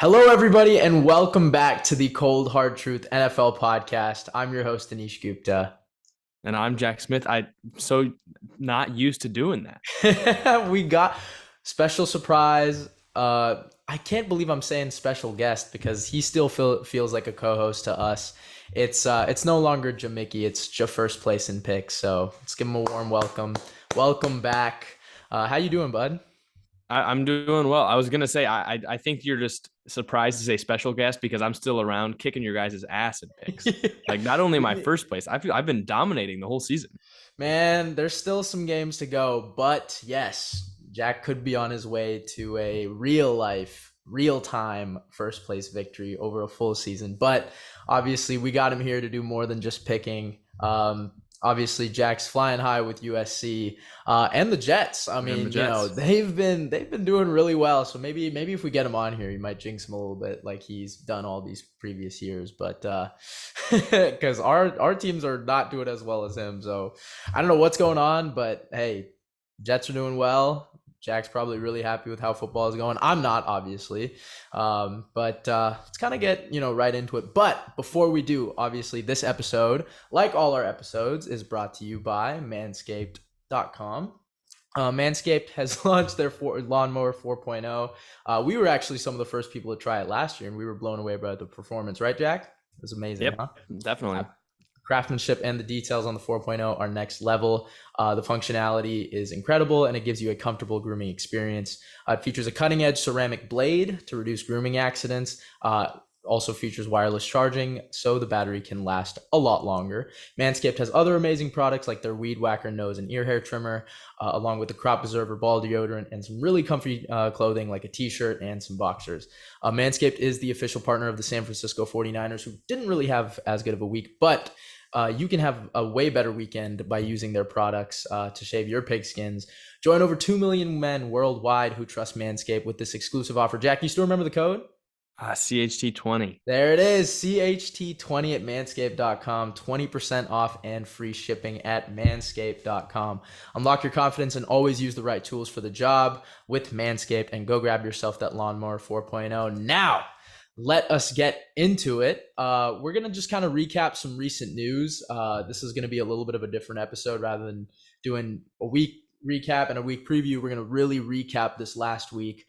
Hello, everybody, and welcome back to the Cold Hard Truth NFL podcast. I'm your host, Anish Gupta. And I'm Jack Smith. I'm so not used to doing that. We got special surprise. I can't believe I'm saying special guest because he still feels like a co-host to us. It's no longer Jamicki. It's Ja first place in picks. So let's give him a warm welcome. Welcome back. How you doing, bud? I'm doing well. I was gonna say I think you're just surprised to say special guest because I'm still around kicking your guys' ass in picks. Like not only my first place, I've been dominating the whole season. Man, there's still some games to go, but yes, Jack could be on his way to a real life, real time first place victory over a full season. But obviously, we got him here to do more than just picking. Obviously, Jack's flying high with USC and the Jets. I mean, they've been doing really well. So maybe if we get him on here, he might jinx him a little bit, like he's done all these previous years. But because our teams are not doing as well as him, so I don't know what's going on. But hey, Jets are doing well. Jack's probably really happy with how football is going. I'm not, obviously. But let's kind of get, right into it. But before we do, obviously, this episode, like all our episodes, is brought to you by Manscaped.com. Manscaped has launched their Lawnmower 4.0. We were actually some of the first people to try it last year, and we were blown away by the performance. Right, Jack? It was amazing, Yep, huh? definitely. Craftsmanship and the details on the 4.0 are next level. The functionality is incredible, and it gives you a comfortable grooming experience. It features a cutting-edge ceramic blade to reduce grooming accidents. Also features wireless charging, so the battery can last a lot longer. Manscaped has other amazing products like their Weed Whacker nose and ear hair trimmer, along with the Crop Preserver ball deodorant and some really comfy clothing like a t-shirt and some boxers. Manscaped is the official partner of the San Francisco 49ers, who didn't really have as good of a week, but you can have a way better weekend by using their products to shave your pigskins. Join over 2 million men worldwide who trust Manscaped with this exclusive offer. Jack, you still remember the code? CHT20. There it is, CHT20 at manscaped.com, 20% off and free shipping at manscaped.com. Unlock your confidence and always use the right tools for the job with Manscaped, and go grab yourself that Lawnmower 4.0 now. Let us get into it. We're going to just kind of recap some recent news. This is going to be a little bit of a different episode rather than doing a week recap and a week preview. We're going to really recap this last week,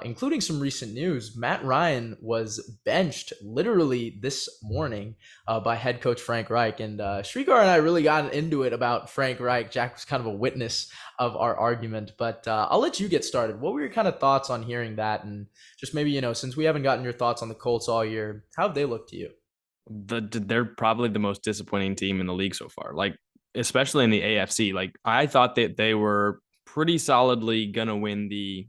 including some recent news. Matt Ryan was benched literally this morning by head coach Frank Reich. And Shrikar and I really got into it about Frank Reich. Jack was kind of a witness of our argument, but I'll let you get started. What were your kind of thoughts on hearing that? And just maybe, since we haven't gotten your thoughts on the Colts all year, how have they looked to you? They're probably the most disappointing team in the league so far. Like especially in the AFC. Like I thought that they were pretty solidly gonna win the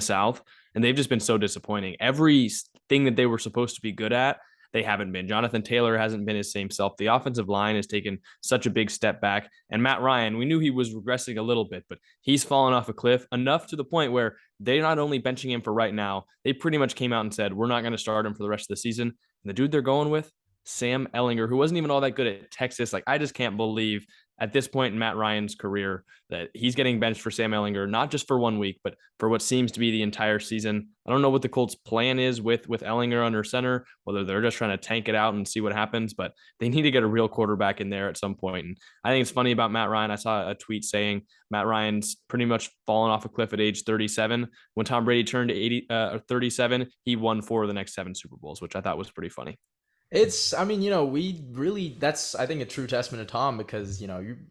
South, and they've just been so disappointing. Everything that they were supposed to be good at, they haven't been. Jonathan Taylor hasn't been his same self. The offensive line has taken such a big step back. And Matt Ryan, we knew he was regressing a little bit, but he's fallen off a cliff enough to the point where they're not only benching him for right now, they pretty much came out and said, we're not going to start him for the rest of the season. And the dude they're going with, Sam Ehlinger, who wasn't even all that good at Texas. Like, I just can't believe at this point in Matt Ryan's career that he's getting benched for Sam Ehlinger, not just for 1 week, but for what seems to be the entire season. I don't know what the Colts' plan is with Ehlinger under center, whether they're just trying to tank it out and see what happens, but they need to get a real quarterback in there at some point. And I think it's funny about Matt Ryan. I saw a tweet saying Matt Ryan's pretty much fallen off a cliff at age 37. When Tom Brady turned 37, he won 4 of the next 7 Super Bowls, which I thought was pretty funny. That's, I think, a true testament to Tom because,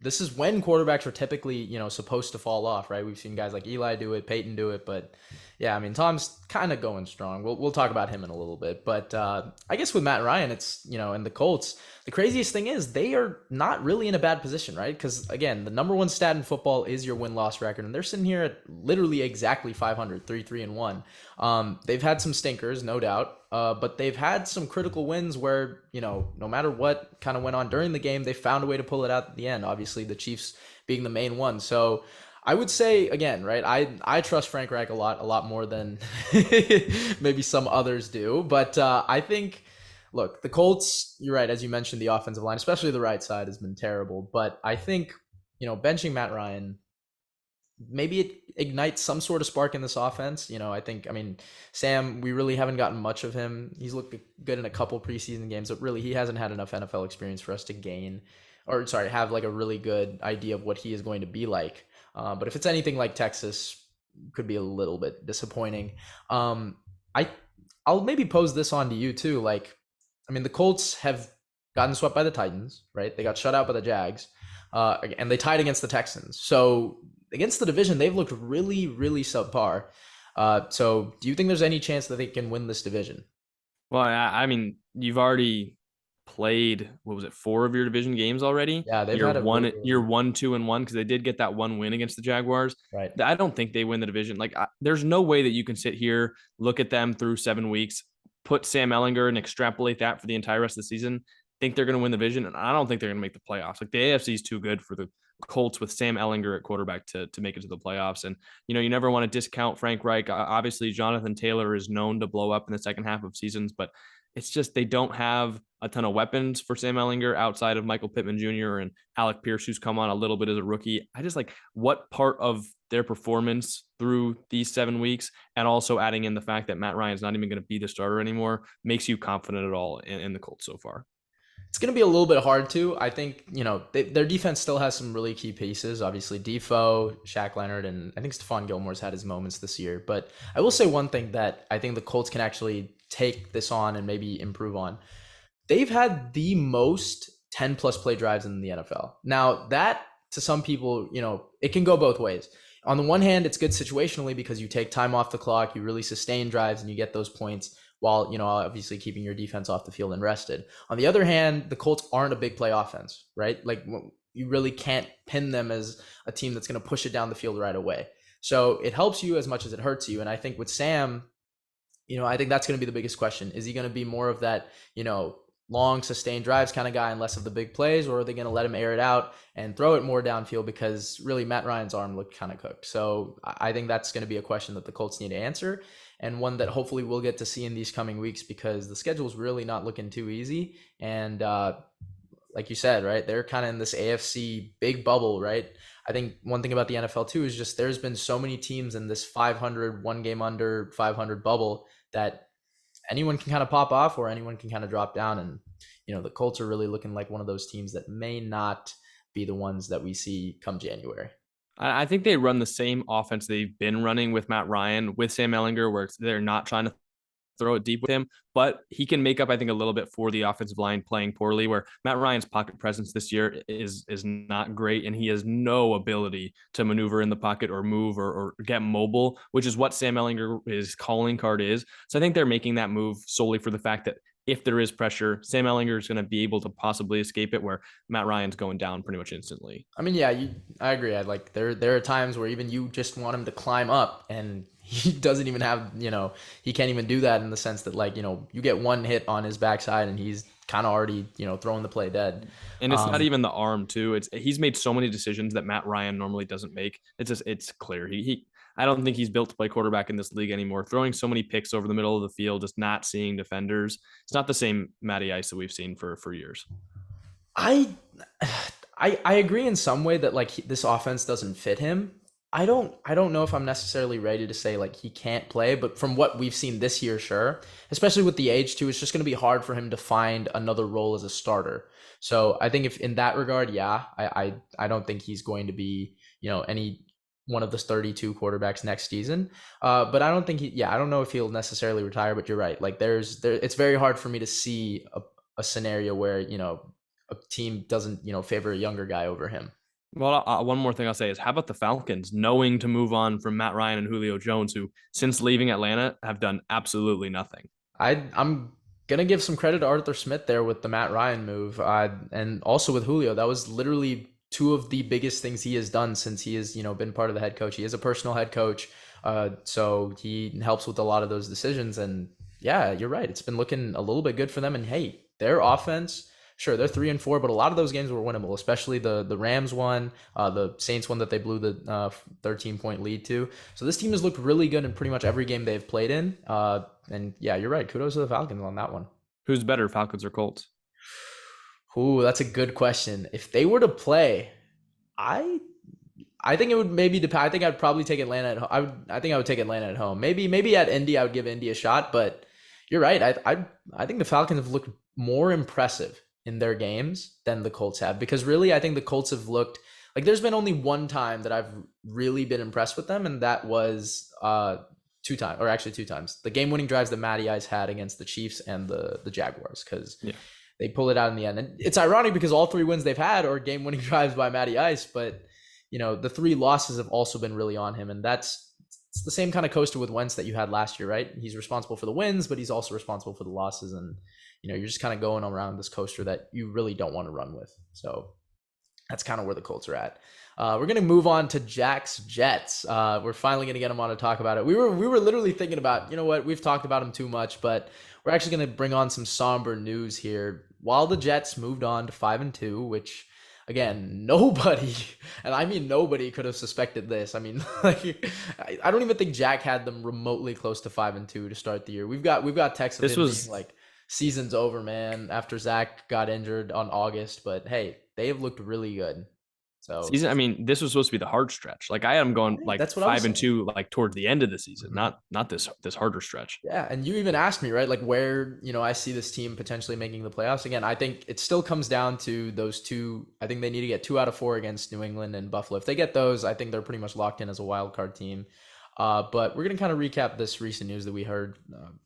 this is when quarterbacks are typically, supposed to fall off, right? We've seen guys like Eli do it, Peyton do it, but yeah, Tom's kind of going strong. We'll talk about him in a little bit, but I guess with Matt Ryan, it's, and the Colts, the craziest thing is they are not really in a bad position, right? Because again, the number one stat in football is your win-loss record, and they're sitting here at literally exactly 500, 3-3-1. They've had some stinkers, no doubt. But they've had some critical wins where, no matter what kind of went on during the game, they found a way to pull it out at the end. Obviously, the Chiefs being the main one. So I would say, again, right, I trust Frank Reich a lot more than maybe some others do. But I think, look, the Colts, you're right, as you mentioned, the offensive line, especially the right side, has been terrible. But I think, benching Matt Ryan, maybe it ignites some sort of spark in this offense. I mean, Sam, we really haven't gotten much of him. He's looked good in a couple preseason games, but really he hasn't had enough NFL experience for us to gain, or sorry, have like a really good idea of what he is going to be like. But if it's anything like Texas, could be a little bit disappointing. I I'll maybe pose this on to you too. Like, I mean, the Colts have gotten swept by the Titans, right? They got shut out by the Jags, and they tied against the Texans. So against the division, they've looked really, really subpar. So do you think there's any chance that they can win this division? Well, I mean, you've already played, what was it, 4 of your division games already? Yeah, they've had a really, You're really 1-2-1 because they did get that one win against the Jaguars. right. I don't think they win the division. Like, there's no way that you can sit here, look at them through 7 weeks, put Sam Ellinger and extrapolate that for the entire rest of the season. Think they're going to win the division, and I don't think they're going to make the playoffs. Like, the AFC is too good for the Colts with Sam Ellinger at quarterback to make it to the playoffs. And you never want to discount Frank Reich. Obviously, Jonathan Taylor is known to blow up in the second half of seasons, but it's just they don't have a ton of weapons for Sam Ellinger outside of Michael Pittman Jr. and Alec Pierce, who's come on a little bit as a rookie. I just like what part of their performance through these 7 weeks, and also adding in the fact that Matt Ryan's not even going to be the starter anymore, makes you confident at all in the Colts so far. It's going to be a little bit hard to. I think, their defense still has some really key pieces. Obviously, Defoe, Shaq Leonard, and I think Stephon Gilmore's had his moments this year. But I will say one thing that I think the Colts can actually take this on and maybe improve on. They've had the most 10 plus play drives in the NFL. Now, that to some people, it can go both ways. On the one hand, it's good situationally because you take time off the clock, you really sustain drives, and you get those points while, obviously keeping your defense off the field and rested. On the other hand, the Colts aren't a big play offense, right? Like, you really can't pin them as a team that's going to push it down the field right away. So it helps you as much as it hurts you. And I think with Sam, I think that's going to be the biggest question. Is he going to be more of that, long sustained drives kind of guy and less of the big plays, or are they going to let him air it out and throw it more downfield? Because really Matt Ryan's arm looked kind of cooked. So I think that's going to be a question that the Colts need to answer, and one that hopefully we'll get to see in these coming weeks, because the schedule is really not looking too easy. And like you said, right, they're kind of in this AFC big bubble, right? I think one thing about the NFL too is just there's been so many teams in this 500, one game under 500 bubble that anyone can kind of pop off or anyone can kind of drop down. And, the Colts are really looking like one of those teams that may not be the ones that we see come January. I think they run the same offense they've been running with Matt Ryan, with Sam Ellinger, where they're not trying to throw it deep with him, but he can make up, I think, a little bit for the offensive line playing poorly, where Matt Ryan's pocket presence this year is not great, and he has no ability to maneuver in the pocket or move or get mobile, which is what Sam Ellinger's calling card is. So I think they're making that move solely for the fact that if there is pressure, Sam Ellinger is going to be able to possibly escape it, where Matt Ryan's going down pretty much instantly. I mean, yeah, I agree. There are times where even you just want him to climb up, and he doesn't even have, he can't even do that, in the sense that, like, you get one hit on his backside and he's kind of already, throwing the play dead. And it's not even the arm too. He's made so many decisions that Matt Ryan normally doesn't make. It's clear. I don't think he's built to play quarterback in this league anymore. Throwing so many picks over the middle of the field, just not seeing defenders. It's not the same Matty Ice that we've seen for years. I agree in some way that, like, this offense doesn't fit him. I don't know if I'm necessarily ready to say, like, he can't play, but from what we've seen this year, sure. Especially with the age too, it's just going to be hard for him to find another role as a starter. So I think if in that regard, yeah, I don't think he's going to be, any one of the 32 quarterbacks next season. But I don't think I don't know if he'll necessarily retire, but you're right. Like, it's very hard for me to see a scenario where, a team doesn't, favor a younger guy over him. Well, one more thing I'll say is, how about the Falcons knowing to move on from Matt Ryan and Julio Jones, who since leaving Atlanta have done absolutely nothing? I'm gonna give some credit to Arthur Smith there with the Matt Ryan move, and also with Julio. That was literally two of the biggest things he has done since he has, been part of the head coach. He is a personal head coach, so he helps with a lot of those decisions. And yeah, you're right. It's been looking a little bit good for them. And hey, their offense, sure, they're 3-4, but a lot of those games were winnable, especially the Rams one, the Saints one that they blew the 13-point lead to. So this team has looked really good in pretty much every game they've played in. And yeah, you're right. Kudos to the Falcons on that one. Who's better, Falcons or Colts? Ooh, that's a good question. If they were to play, I I think it would maybe depend. I think I'd probably take Atlanta at home. I think I would take Atlanta at home. Maybe at Indy I would give Indy a shot, but you're right. I think the Falcons have looked more impressive in their games than the Colts have, because really I think the Colts have looked like there's been only one time that I've really been impressed with them, and that was two times. The game-winning drives that Matty Ice had against the Chiefs and the Jaguars, because they pull it out in the end. And it's ironic because all 3 wins they've had are game-winning drives by Matty Ice, but the 3 losses have also been really on him, and it's the same kind of coaster with Wentz that you had last year, right? He's responsible for the wins, but he's also responsible for the losses, and you're just kind of going around this coaster that you really don't want to run with. So that's kind of where the Colts are at. We're going to move on to Jack's Jets. We're finally going to get him on to talk about it. We were literally thinking about, we've talked about him too much, but we're actually going to bring on some somber news here. While the Jets moved on to 5-2, which again, nobody, and I mean nobody, could have suspected this. I mean, I don't even think Jack had them remotely close to 5-2 to start the year. We've got texts of him being like, season's over, man, after Zach got injured on August. But hey, they have looked really good. So this was supposed to be the hard stretch. Like I had them going like that's what 5-2, like towards the end of the season, not this harder stretch. Yeah, and you even asked me, right, like where I see this team potentially making the playoffs. Again, I think it still comes down to those 2. I think they need to get 2 out of 4 against New England and Buffalo. If they get those, I think they're pretty much locked in as a wild card team. But we're going to kind of recap this recent news that we heard.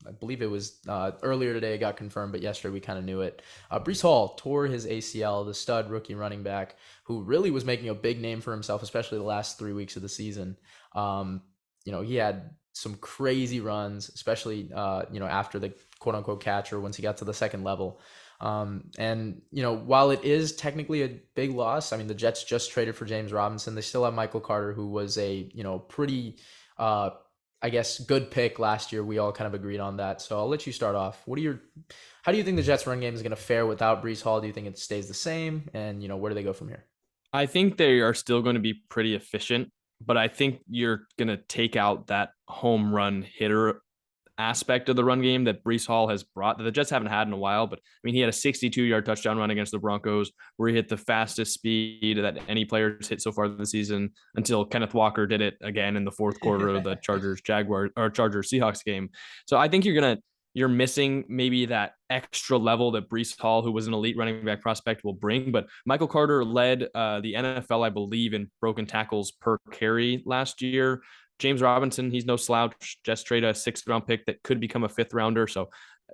I believe it was earlier today, it got confirmed, but yesterday we kind of knew it. Breece Hall tore his ACL, the stud rookie running back who really was making a big name for himself, especially the last 3 weeks of the season. He had some crazy runs, especially, after the quote unquote catcher, once he got to the second level. While it is technically a big loss, I mean, the Jets just traded for James Robinson. They still have Michael Carter, who was a, pretty, I guess, good pick last year. We all kind of agreed on that. So I'll let you start off. How do you think the Jets run game is going to fare without Breece Hall? Do you think it stays the same? And, where do they go from here? I think they are still going to be pretty efficient, but I think you're going to take out that home run hitter aspect of the run game that Breece Hall has brought, that the Jets haven't had in a while. But I mean, he had a 62-yard touchdown run against the Broncos where he hit the fastest speed that any player has hit so far this season, until Kenneth Walker did it again in the fourth quarter of the Chargers Seahawks game. So I think you're missing maybe that extra level that Breece Hall, who was an elite running back prospect, will bring. But Michael Carter led the NFL, I believe, in broken tackles per carry last year. James Robinson, he's no slouch. Just trade a 6th-round pick that could become a 5th rounder. So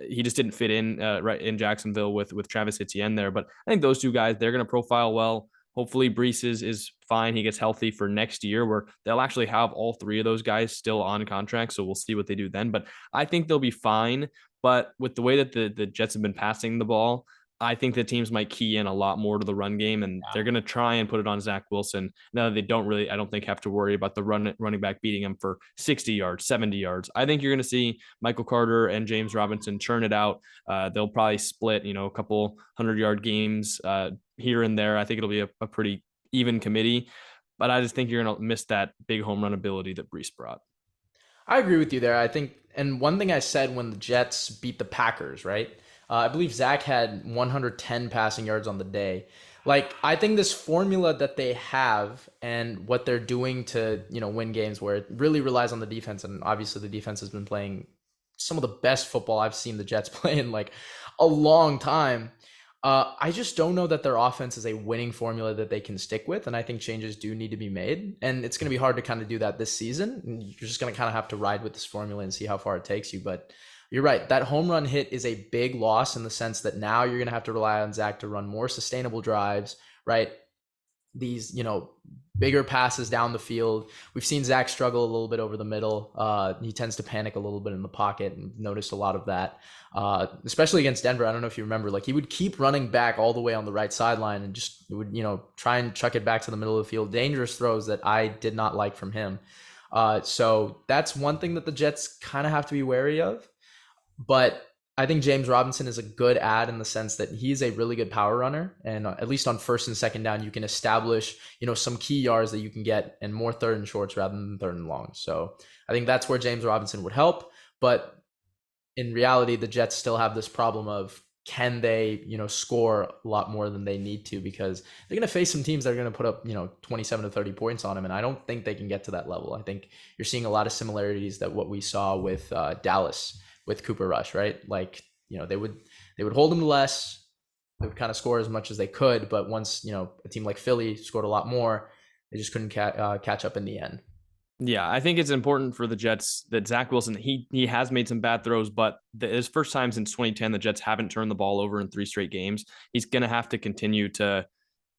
he just didn't fit in right in Jacksonville with Travis Etienne there. But I think those 2 guys, they're going to profile well. Hopefully Breece is fine. He gets healthy for next year, where they'll actually have all 3 of those guys still on contract. So we'll see what they do then. But I think they'll be fine. But with the way that the Jets have been passing the ball, I think the teams might key in a lot more to the run game, and they're going to try and put it on Zach Wilson. Now they don't really, I don't think, have to worry about the running back beating him for 60 yards, 70 yards. I think you're going to see Michael Carter and James Robinson churn it out. They'll probably split, a couple 100-yard games here and there. I think it'll be a pretty even committee, but I just think you're going to miss that big home run ability that Breece brought. I agree with you there. I think, and one thing I said when the Jets beat the Packers, right? I believe Zach had 110 passing yards on the day. Like, I think this formula that they have and what they're doing to, win games, where it really relies on the defense. And obviously the defense has been playing some of the best football I've seen the Jets play in like a long time. I just don't know that their offense is a winning formula that they can stick with. And I think changes do need to be made. And it's going to be hard to kind of do that this season. And you're just going to kind of have to ride with this formula and see how far it takes you. But you're right. That home run hit is a big loss in the sense that now you're going to have to rely on Zach to run more sustainable drives, right? These, bigger passes down the field. We've seen Zach struggle a little bit over the middle. He tends to panic a little bit in the pocket, and noticed a lot of that, especially against Denver. I don't know if you remember, like he would keep running back all the way on the right sideline and just would, try and chuck it back to the middle of the field. Dangerous throws that I did not like from him. So that's one thing that the Jets kind of have to be wary of. But I think James Robinson is a good add in the sense that he's a really good power runner. And at least on first and second down, you can establish, some key yards that you can get and more third and shorts rather than third and long. So I think that's where James Robinson would help. But in reality, the Jets still have this problem of can they, score a lot more than they need to, because they're going to face some teams that are going to put up, 27 to 30 points on them. And I don't think they can get to that level. I think you're seeing a lot of similarities that what we saw with Dallas with Cooper Rush, right? Like, they would hold them less. They would kind of score as much as they could. But once, a team like Philly scored a lot more, they just couldn't catch up in the end. Yeah, I think it's important for the Jets that Zach Wilson, he has made some bad throws, but his first time since 2010, the Jets haven't turned the ball over in 3 straight games. He's going to have to continue to,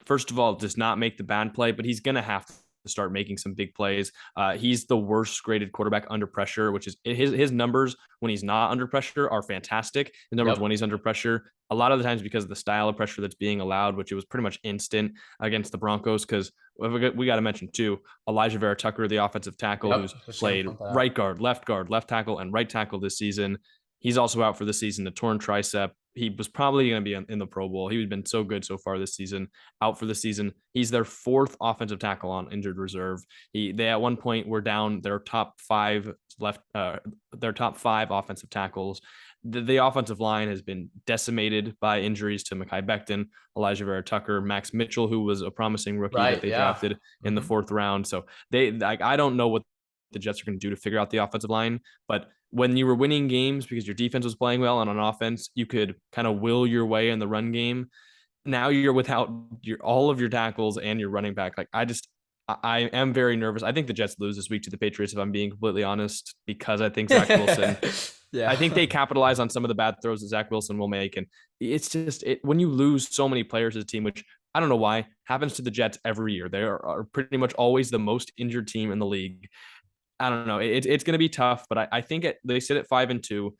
first of all, just not make the bad play, but he's going to have to start making some big plays. He's the worst graded quarterback under pressure, which is his numbers when he's not under pressure are fantastic. His numbers when he's under pressure, a lot of the times because of the style of pressure that's being allowed, which it was pretty much instant against the Broncos. Because we got to mention too, Elijah Vera Tucker, the offensive tackle, who's played right guard, left tackle, and right tackle this season. He's also out for the season, a torn tricep. He was probably going to be in the Pro Bowl. He's been so good so far this season. Out for the season. He's their 4th offensive tackle on injured reserve. They at one point were down their top 5 offensive tackles. The offensive line has been decimated by injuries to Mekhi Becton, Elijah Vera Tucker, Max Mitchell, who was a promising rookie that they drafted in the 4th round. So I don't know what the Jets are going to do to figure out the offensive line, but when you were winning games because your defense was playing well and on offense, you could kind of will your way in the run game. Now you're without all of your tackles and your running back. Like I am very nervous. I think the Jets lose this week to the Patriots, if I'm being completely honest, because I think Zach Wilson, I think they capitalize on some of the bad throws that Zach Wilson will make. And it's just when you lose so many players as a team, which I don't know why happens to the Jets every year. They are pretty much always the most injured team in the league. I don't know. It's going to be tough, but I think they sit at 5-2.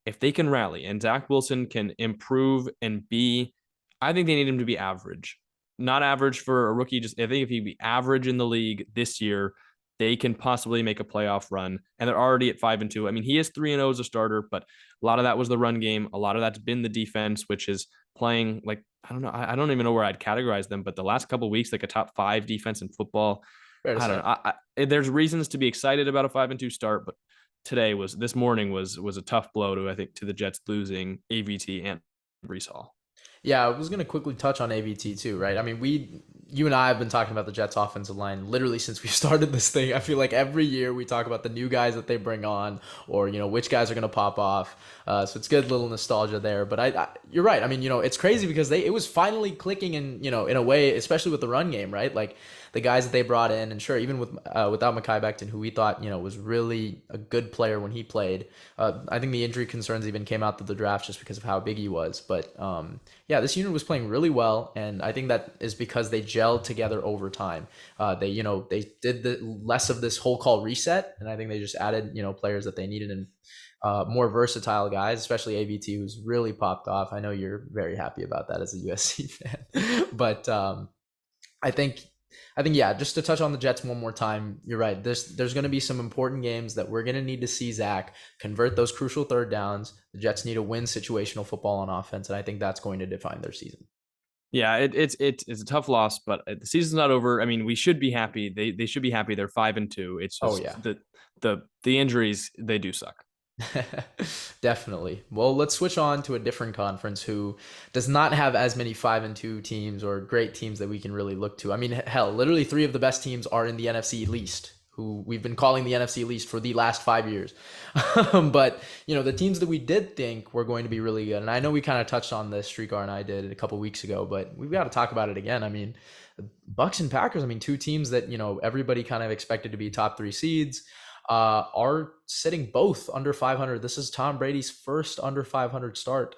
If they can rally and Zach Wilson can improve and I think they need him to be average, not average for a rookie. I think if he'd be average in the league this year, they can possibly make a playoff run. And they're already at 5-2. I mean, he is 3-0 as a starter, but a lot of that was the run game. A lot of that's been the defense, which is playing like, I don't know. I don't even know where I'd categorize them, but the last couple of weeks, like a top 5 defense in football. I don't know. There's reasons to be excited about a 5-2 start, but this morning was a tough blow to the Jets losing AVT and Breece Hall. Yeah, I was going to quickly touch on AVT too, right? I mean, you and I have been talking about the Jets offensive line literally since we started this thing. I feel like every year we talk about the new guys that they bring on, or which guys are going to pop off. So it's good little nostalgia there. But you're right. I mean, it's crazy because it was finally clicking in a way, especially with the run game, right? Like the guys that they brought in, and sure, even without Mekhi Becton, who we thought was really a good player when he played. I think the injury concerns even came out to the draft just because of how big he was. But yeah, this unit was playing really well, and I think that is because they gelled together over time. They did less of this whole call reset, and I think they just added players that they needed and more versatile guys, especially AVT, who's really popped off. I know you're very happy about that as a USC fan, but I think yeah, just to touch on the Jets one more time, you're right. There's going to be some important games that we're going to need to see Zach convert those crucial third downs. The Jets need to win situational football on offense, and I think that's going to define their season. Yeah, it's a tough loss, but the season's not over. I mean, we should be happy. They should be happy. They're 5-2. It's just the injuries, they do suck. Definitely. Well, let's switch on to a different conference who does not have as many 5-2 teams or great teams that we can really look to. I mean, hell, literally 3 of the best teams are in the NFC least, who we've been calling the NFC least for the last 5 years. But, the teams that we did think were going to be really good, and I know we kind of touched on this, Streetcar and I did a couple weeks ago, but we've got to talk about it again. I mean, the Bucks and Packers, 2 teams that, everybody kind of expected to be top 3 seeds, are sitting both under 500. This is Tom Brady's first under 500 start,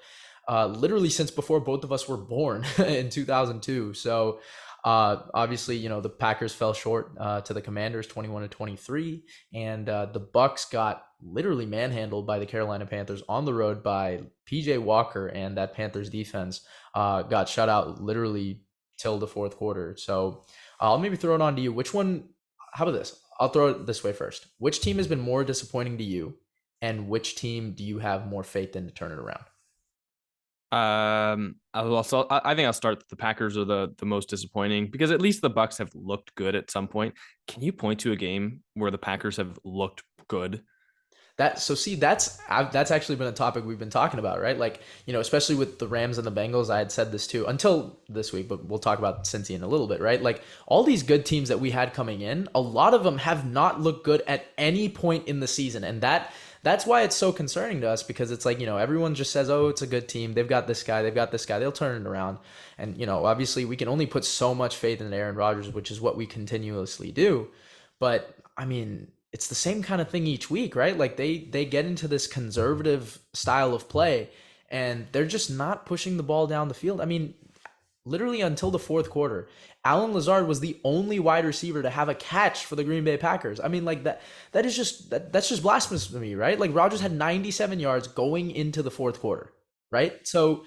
literally since before both of us were born in 2002. So obviously, the Packers fell short to the Commanders 21-23, and the Bucks got literally manhandled by the Carolina Panthers on the road by PJ Walker, and that Panthers defense got shut out literally till the 4th quarter. So I'll maybe throw it on to you. How about this? I'll throw it this way first. Which team has been more disappointing to you, and which team do you have more faith in to turn it around? I think I'll start the Packers are the most disappointing because at least the Bucks have looked good at some point. Can you point to a game where the Packers have looked good? That's actually been a topic we've been talking about, right? Like, especially with the Rams and the Bengals, I had said this too until this week, but we'll talk about Cincy in a little bit, right? Like all these good teams that we had coming in, a lot of them have not looked good at any point in the season, and that's why it's so concerning to us, because it's like, everyone just says, oh, it's a good team. They've got this guy. They've got this guy. They'll turn it around. And, obviously we can only put so much faith in Aaron Rodgers, which is what we continuously do. But I mean, it's the same kind of thing each week, right? Like they get into this conservative style of play and they're just not pushing the ball down the field. I mean, literally until the fourth quarter, Alan Lazard was the only wide receiver to have a catch for the Green Bay Packers. I mean, like that's just blasphemous to me, right? Like Rodgers had 97 yards going into the fourth quarter, right? So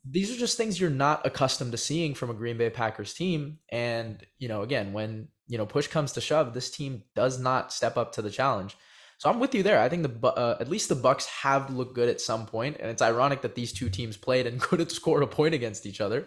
these are just things you're not accustomed to seeing from a Green Bay Packers team. And, again, when, push comes to shove, this team does not step up to the challenge. So I'm with you there. I think at least the Bucks have looked good at some point, and it's ironic that these two teams played and couldn't score a point against each other.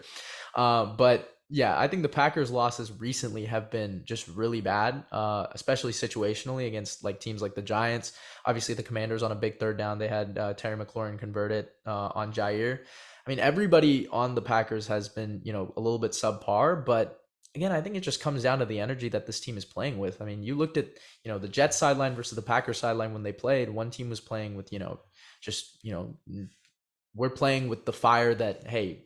But yeah, I think the Packers' losses recently have been just really bad, especially situationally against like teams like the Giants. Obviously, the Commanders on a big third down, they had Terry McLaurin convert it on Jair. I mean, everybody on the Packers has been, a little bit subpar, but again, I think it just comes down to the energy that this team is playing with. I mean, you looked at, the Jets sideline versus the Packers sideline when they played. One team was playing with, we're playing with the fire that, hey,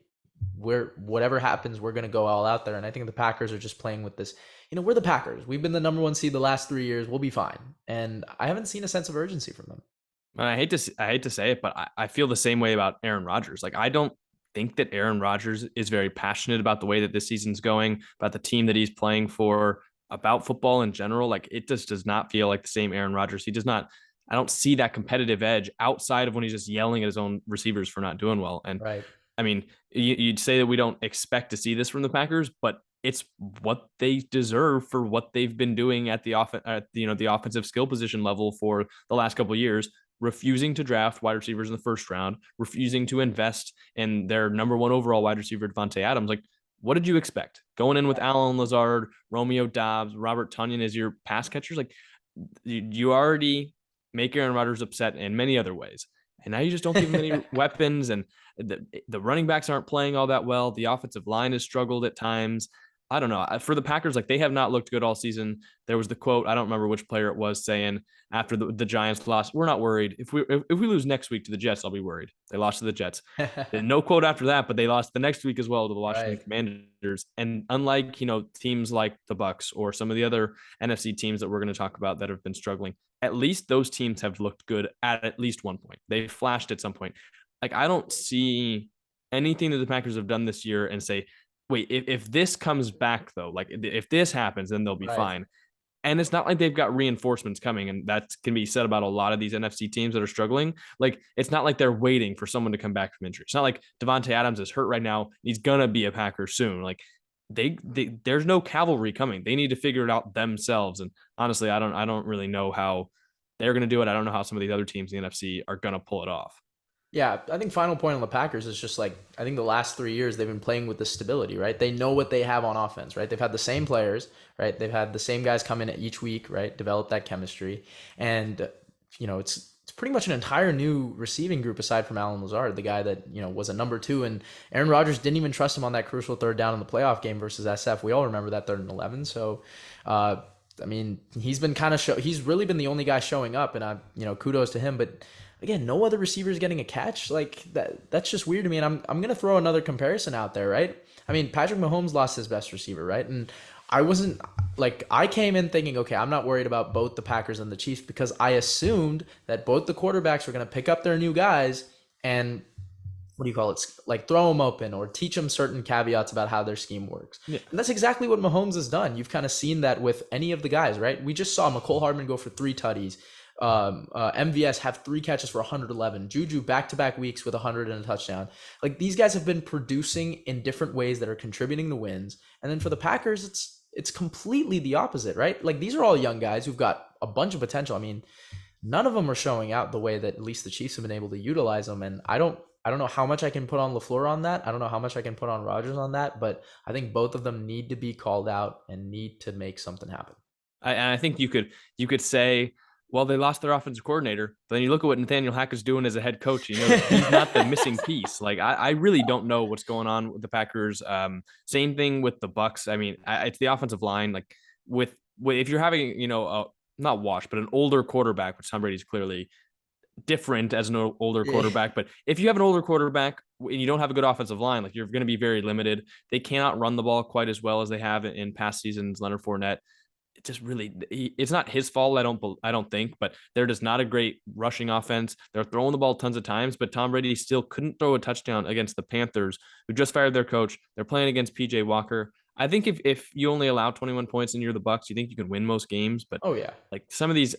whatever happens, we're going to go all out there. And I think the Packers are just playing with this, we're the Packers. We've been the number one seed the last 3 years. We'll be fine. And I haven't seen a sense of urgency from them. And I hate to say it, but I feel the same way about Aaron Rodgers. Like I don't think that Aaron Rodgers is very passionate about the way that this season's going, about the team that he's playing for, about football in general. Like it just does not feel like the same Aaron Rodgers. He does not. I don't see that competitive edge outside of when he's just yelling at his own receivers for not doing well. And right. I mean, you'd say that we don't expect to see this from the Packers, but it's what they deserve for what they've been doing at the the offensive skill position level for the last couple of years, refusing to draft wide receivers in the first round, refusing to invest in their number one overall wide receiver, Devontae Adams. Like, what did you expect? Going in with Alan Lazard, Romeo Doubs, Robert Tonyan as your pass catchers? Like, you already make Aaron Rodgers upset in many other ways. And now you just don't give him any weapons, and the running backs aren't playing all that well. The offensive line has struggled at times. I don't know. For the Packers, like they have not looked good all season. There was the quote, I don't remember which player it was, saying after the Giants lost, we're not worried. If we lose next week to the Jets, I'll be worried. They lost to the Jets. No quote after that, but they lost the next week as well to the Washington Commanders. And unlike, teams like the Bucks or some of the other NFC teams that we're going to talk about that have been struggling, at least those teams have looked good at least one point. They flashed at some point. Like I don't see anything that the Packers have done this year and say, wait, if this comes back though, like if this happens, then they'll be fine. And it's not like they've got reinforcements coming, and that can be said about a lot of these NFC teams that are struggling. Like it's not like they're waiting for someone to come back from injury. It's not like Devontae Adams is hurt right now. He's gonna be a Packer soon. Like there's no cavalry coming. They need to figure it out themselves. And honestly, I don't really know how they're gonna do it. I don't know how some of these other teams in the NFC are gonna pull it off. Yeah, I think final point on the Packers is just like, I think the last 3 years they've been playing with the stability, right? They know what they have on offense, right? They've had the same players, right? They've had the same guys come in each week, right? Develop that chemistry. And, it's pretty much an entire new receiving group aside from Alan Lazard, the guy that, was a number 2. And Aaron Rodgers didn't even trust him on that crucial third down in the playoff game versus SF. We all remember that 3rd and 11. So, I mean, he's been he's really been the only guy showing up, and kudos to him. But again, no other receivers getting a catch. Like that's just weird to me. And I'm gonna throw another comparison out there, right? I mean, Patrick Mahomes lost his best receiver, right? And I came in thinking, okay, I'm not worried about both the Packers and the Chiefs because I assumed that both the quarterbacks were gonna pick up their new guys and like throw them open or teach them certain caveats about how their scheme works. Yeah. And that's exactly what Mahomes has done. You've kind of seen that with any of the guys, right? We just saw McCole Hardman go for 3 tutties. MVS have 3 catches for 111. Juju back-to-back weeks with 100 and a touchdown. Like these guys have been producing in different ways that are contributing to wins. And then for the Packers, it's completely the opposite, right? Like these are all young guys who've got a bunch of potential. I mean, none of them are showing out the way that at least the Chiefs have been able to utilize them. And I don't know how much I can put on LaFleur on that. I don't know how much I can put on Rodgers on that, but I think both of them need to be called out and need to make something happen. I think you could say Well, they lost their offensive coordinator. But then you look at what Nathaniel Hackett's doing as a head coach. You know that he's not the missing piece. Like I really don't know what's going on with the Packers. Same thing with the Bucks. I mean, it's the offensive line. Like with if you're having not washed, but an older quarterback, which Tom Brady's clearly different as an older quarterback. But if you have an older quarterback and you don't have a good offensive line, like you're going to be very limited. They cannot run the ball quite as well as they have in past seasons. Leonard Fournette, it just really, it's not his fault. I don't think, but they're just not a great rushing offense. They're throwing the ball tons of times, but Tom Brady still couldn't throw a touchdown against the Panthers, who just fired their coach. They're playing against PJ Walker. I think if you only allow 21 points and you're the Bucks, you think you can win most games. But Oh yeah. like some of these,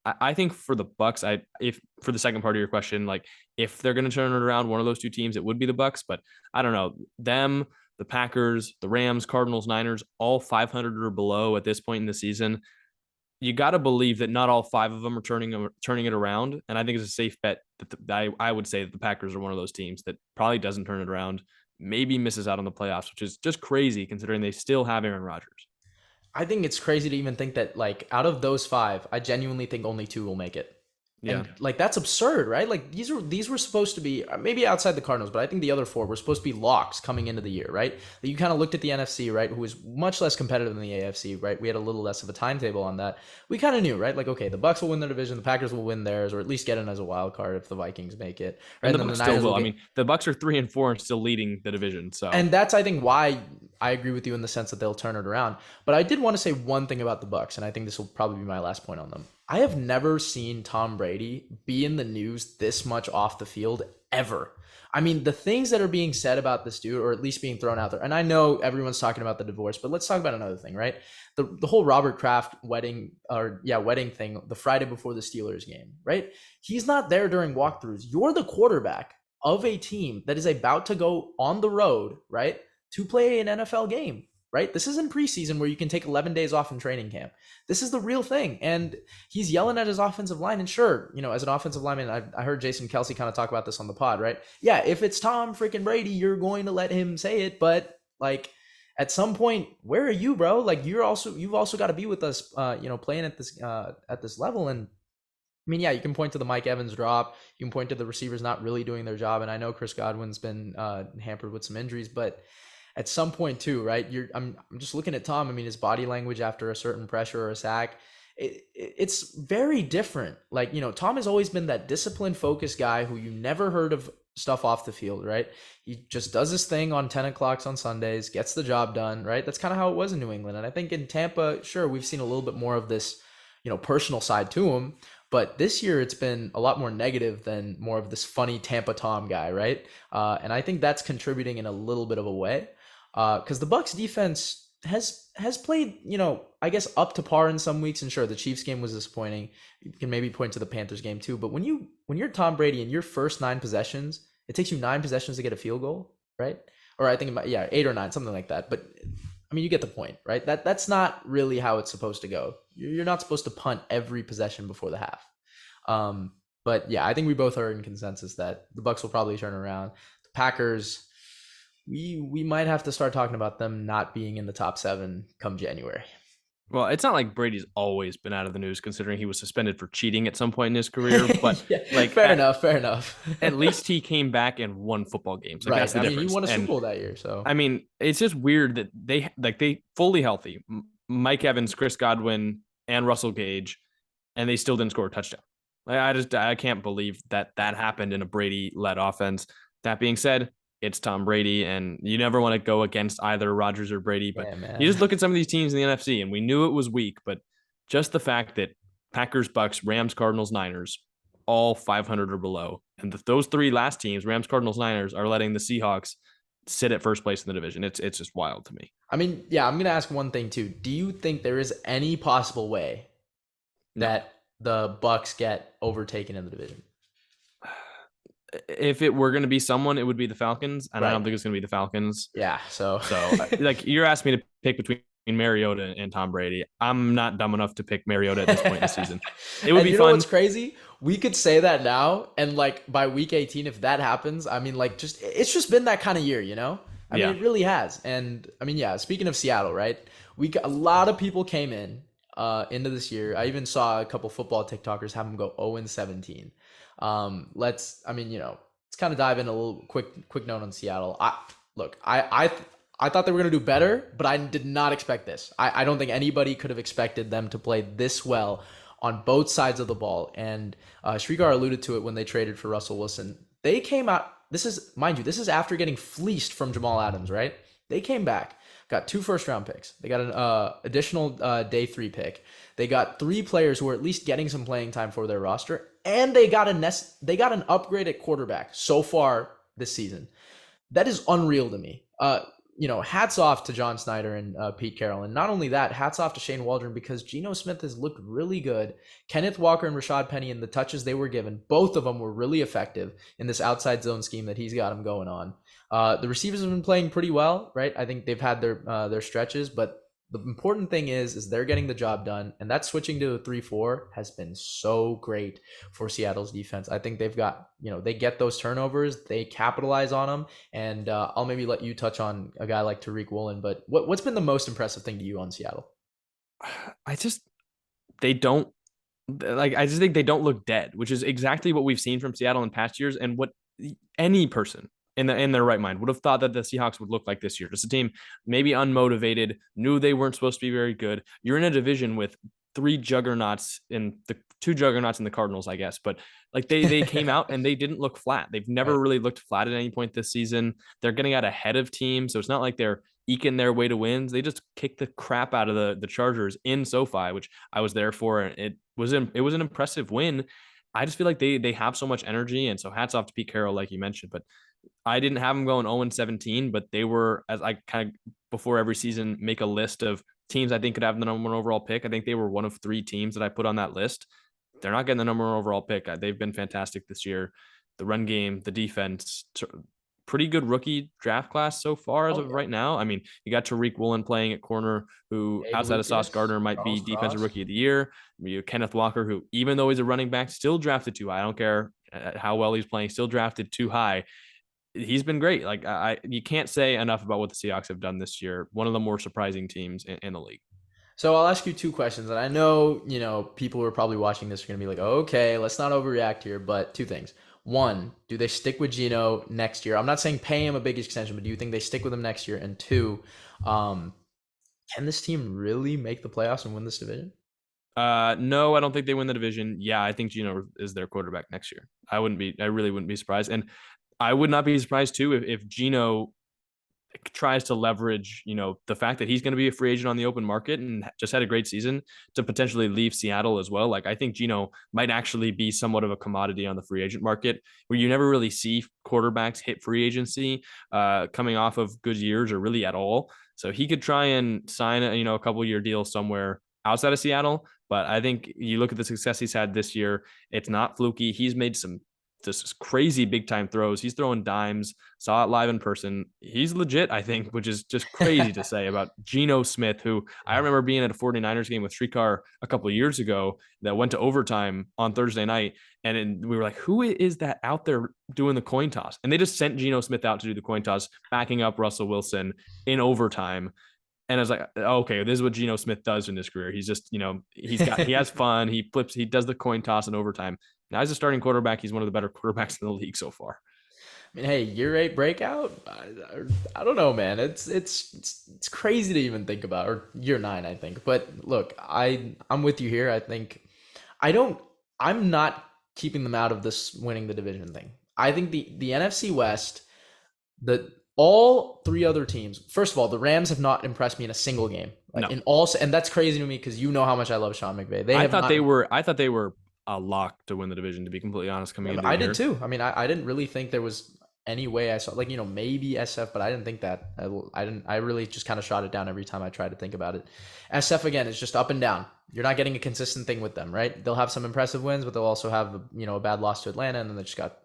I think for the Bucks, if for the second part of your question, like if they're going to turn it around, one of those two teams, it would be the Bucks. But I don't know them, the Packers, the Rams, Cardinals, Niners, all 500 or below at this point in the season. You got to believe that not all five of them are turning it around, and I think it's a safe bet that I would say that the Packers are one of those teams that probably doesn't turn it around, maybe misses out on the playoffs, which is just crazy considering they still have Aaron Rodgers. I think it's crazy to even think that like out of those five, I genuinely think only two will make it. Yeah. And like that's absurd, right? Like these were supposed to be maybe outside the Cardinals, but I think the other four were supposed to be locks coming into the year, right? That you kind of looked at the NFC, right, who was much less competitive than the AFC, right? We had a little less of a timetable on that. We kind of knew, right? Like okay, the Bucks will win their division, the Packers will win theirs, or at least get in as a wild card if the Vikings make it. Right? And the Bucks still will. I mean, the Bucks are 3-4 and still leading the division. So and that's I think why I agree with you in the sense that they'll turn it around. But I did want to say one thing about the Bucks, and I think this will probably be my last point on them. I have never seen Tom Brady be in the news this much off the field ever. I mean, the things that are being said about this dude, or at least being thrown out there, and I know everyone's talking about the divorce, but let's talk about another thing, right? The whole Robert Kraft wedding thing, the Friday before the Steelers game, right? He's not there during walkthroughs. You're the quarterback of a team that is about to go on the road, right, to play an NFL game. Right? This isn't preseason where you can take 11 days off in training camp. This is the real thing. And he's yelling at his offensive line. And sure, as an offensive lineman, I heard Jason Kelsey kind of talk about this on the pod, right? Yeah, if it's Tom freaking Brady, you're going to let him say it. But like at some point, where are you, bro? Like you've also got to be with us, playing at this level. And I mean, yeah, you can point to the Mike Evans drop. You can point to the receivers not really doing their job. And I know Chris Godwin's been hampered with some injuries, but at some point too, right? I'm just looking at Tom. I mean, his body language after a certain pressure or a sack, it's very different. Like, Tom has always been that disciplined, focused guy who you never heard of stuff off the field, right? He just does his thing on 10 o'clocks on Sundays, gets the job done, right? That's kind of how it was in New England. And I think in Tampa, sure, we've seen a little bit more of this, personal side to him. But this year, it's been a lot more negative than more of this funny Tampa Tom guy, right? And I think that's contributing in a little bit of a way. Because the Bucks defense has played, I guess up to par in some weeks. And sure, the Chiefs game was disappointing. You can maybe point to the Panthers game too. But when you're Tom Brady in your first 9 possessions, it takes you 9 possessions to get a field goal, right? Or I think 8 or 9, something like that. But I mean, you get the point, right? That's not really how it's supposed to go. You're not supposed to punt every possession before the half. But yeah, I think we both are in consensus that the Bucks will probably turn around. The Packers, we might have to start talking about them not being in the top 7 come January. Well, it's not like Brady's always been out of the news considering he was suspended for cheating at some point in his career, but yeah, fair enough. At least he came back and won football games. Like, right. That's the difference. He won a Super Bowl that year. So I mean, it's just weird that they fully healthy, Mike Evans, Chris Godwin, and Russell Gage, and they still didn't score a touchdown. I can't believe that happened in a Brady-led offense. That being said, it's Tom Brady, and you never want to go against either Rodgers or Brady. But you just look at some of these teams in the NFC, and we knew it was weak, but just the fact that Packers, Bucks, Rams, Cardinals, Niners, all 500 or below, and those 3 last teams, Rams, Cardinals, Niners, are letting the Seahawks sit at first place in the division. It's just wild to me. I mean, yeah, I'm going to ask one thing too. Do you think there is any possible way that the Bucks get overtaken in the division? If it were going to be someone, it would be the Falcons, and right. I don't think it's going to be the Falcons. Yeah, so like you're asking me to pick between Mariota and Tom Brady. I'm not dumb enough to pick Mariota at this point in the season. It would be fun. What's crazy? We could say that now, and like by week 18, if that happens, I mean, like it's just been that kind of year, I mean, it really has. And I mean, yeah. Speaking of Seattle, right? A lot of people came in into this year. I even saw a couple football TikTokers have them go 0-17. Let's kind of dive in a little quick note on Seattle. I thought they were going to do better, but I did not expect this. I don't think anybody could have expected them to play this well on both sides of the ball. And Shrikar alluded to it when they traded for Russell Wilson. They came out, this is, mind you, this is after getting fleeced from Jamal Adams, right? They came back, got 2 first-round picks. They got an additional day 3 pick. They got 3 players who are at least getting some playing time for their roster, and they got an upgrade at quarterback so far this season. That is unreal to me. Hats off to John Snyder and Pete Carroll. And not only that, hats off to Shane Waldron, because Geno Smith has looked really good. Kenneth Walker and Rashad Penny, and the touches they were given, both of them were really effective in this outside zone scheme that he's got them going on. The receivers have been playing pretty well, right? I think they've had their stretches, but the important thing is they're getting the job done, and that switching to a 3-4 has been so great for Seattle's defense. I think they've got, they get those turnovers, they capitalize on them, and I'll maybe let you touch on a guy like Tariq Woolen, but what's been the most impressive thing to you on Seattle? I just think they don't look dead, which is exactly what we've seen from Seattle in past years, and what any person in their right mind would have thought that the Seahawks would look like this year. Just a team maybe unmotivated, knew they weren't supposed to be very good. You're in a division with 3 juggernauts, and the 2 juggernauts in the Cardinals, I guess. But like they came out and they didn't look flat. They've never really looked flat at any point this season. They're getting out ahead of teams, so it's not like they're eking their way to wins. They just kicked the crap out of the Chargers in SoFi, which I was there for. And it was an impressive win. I just feel like they have so much energy, and so hats off to Pete Carroll, like you mentioned. But I didn't have them going 0-17, but they were, as I kind of before every season make a list of teams I think could have the number 1 overall pick. I think they were one of 3 teams that I put on that list. They're not getting the number 1 overall pick. They've been fantastic this year. The run game, the defense, pretty good rookie draft class so far as of right now. I mean, you got Tariq Woolen playing at corner, who outside of Sauce Gardner might be defensive rookie of the year. You have Kenneth Walker, who even though he's a running back, still drafted too high. I don't care how well he's playing, still drafted too high. He's been great. Like you can't say enough about what the Seahawks have done this year. One of the more surprising teams in the league. So I'll ask you 2 questions, and I know, people who are probably watching this are going to be like, okay, let's not overreact here, but 2 things. 1, do they stick with Geno next year? I'm not saying pay him a big extension, but do you think they stick with him next year? And 2, can this team really make the playoffs and win this division? No, I don't think they win the division. Yeah, I think Geno is their quarterback next year. I really wouldn't be surprised. And I would not be surprised too if Geno tries to leverage, the fact that he's going to be a free agent on the open market and just had a great season to potentially leave Seattle as well. Like I think Geno might actually be somewhat of a commodity on the free agent market, where you never really see quarterbacks hit free agency coming off of good years or really at all. So he could try and sign a couple year deal somewhere outside of Seattle. But I think you look at the success he's had this year, it's not fluky. He's made some just crazy big time throws. He's throwing dimes. Saw it live in person. He's legit, I think, which is just crazy to say about Geno Smith, who I remember being at a 49ers game with Shrikar a couple of years ago that went to overtime on Thursday night. And we were like, who is that out there doing the coin toss? And they just sent Geno Smith out to do the coin toss, backing up Russell Wilson in overtime. And I was like, okay, this is what Geno Smith does in his career. He's just, he has fun. He flips, he does the coin toss in overtime. Now as a starting quarterback, he's one of the better quarterbacks in the league so far. I mean, hey, year 8 breakout. I don't know, man. It's crazy to even think about. Or year 9, I think. But look, I'm with you here. I think I'm not keeping them out of this winning the division thing. I think the NFC West, all 3 other teams. First of all, the Rams have not impressed me in a single game. Like no. And that's crazy to me because you know how much I love Sean McVay. I thought they were a lock to win the division, to be completely honest. Coming into I did too. I mean, I didn't really think there was any way I saw, like, maybe SF, but I didn't think that. I really just kind of shot it down every time I tried to think about it. SF, again, is just up and down. You're not getting a consistent thing with them, right? They'll have some impressive wins, but they'll also have, a bad loss to Atlanta, and then they just got,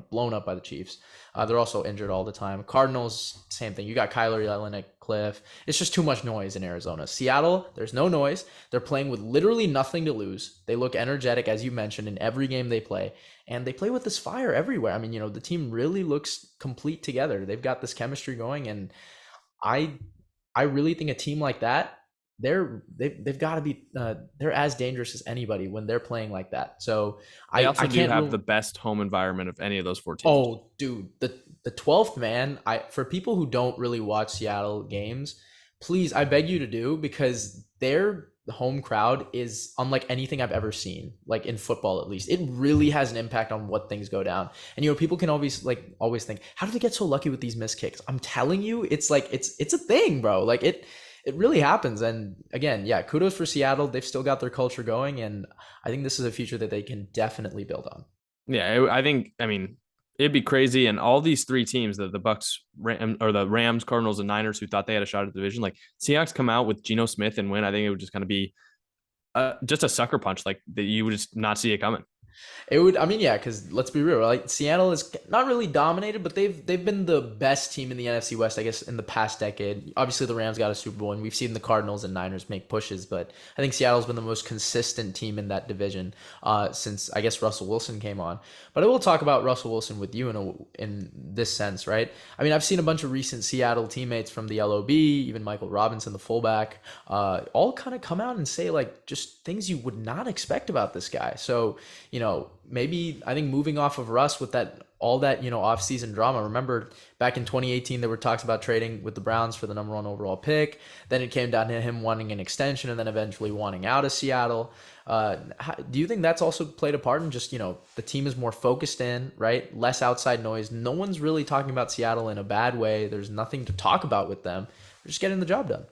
blown up by the Chiefs. They're also injured all the time. Cardinals, same thing. You got Kyler yelling at Cliff. It's just too much noise in Arizona. Seattle, there's no noise. They're playing with literally nothing to lose. They look energetic, as you mentioned, in every game they play. And they play with this fire everywhere. I mean, the team really looks complete together. They've got this chemistry going. And I really think a team like that they've got to be they're as dangerous as anybody when they're playing like that. So They I also do can't have the rule. best home environment of any of those four teams. Oh, dude, the 12th man. I For people who don't really watch Seattle games, please, I beg you to do, because their home crowd is unlike anything I've ever seen, like in football at least. It really has an impact on what things go down. And people can always think, how do they get so lucky with these missed kicks? I'm telling you, it's like it's a thing, bro. Like it really happens. And again, yeah, kudos for Seattle. They've still got their culture going, and I think this is a future that they can definitely build on. Yeah, I think. I mean, it'd be crazy. And all these three teams, the Bucks, or the Rams, Cardinals, and Niners, who thought they had a shot at the division, like Seahawks come out with Geno Smith and win. I think it would just kind of be just a sucker punch, like that you would just not see it coming. It would, I mean, yeah, because let's be real, like Seattle is not really dominated, but they've been the best team in the NFC West, I guess, in the past decade. Obviously, the Rams got a Super Bowl, and we've seen the Cardinals and Niners make pushes, but I think Seattle's been the most consistent team in that division since I guess Russell Wilson came on. But I will talk about Russell Wilson with you in this sense, right? I mean, I've seen a bunch of recent Seattle teammates from the LOB, even Michael Robinson, the fullback, all kind of come out and say like just things you would not expect about this guy. So maybe I think moving off of Russ with all that off-season drama. Remember back in 2018 there were talks about trading with the Browns for the number 1 overall pick. Then it came down to him wanting an extension and then eventually wanting out of Seattle. Do you think that's also played a part in just the team is more focused in, right? Less outside noise. No one's really talking about Seattle in a bad way. There's nothing to talk about with them. They're just getting the job done.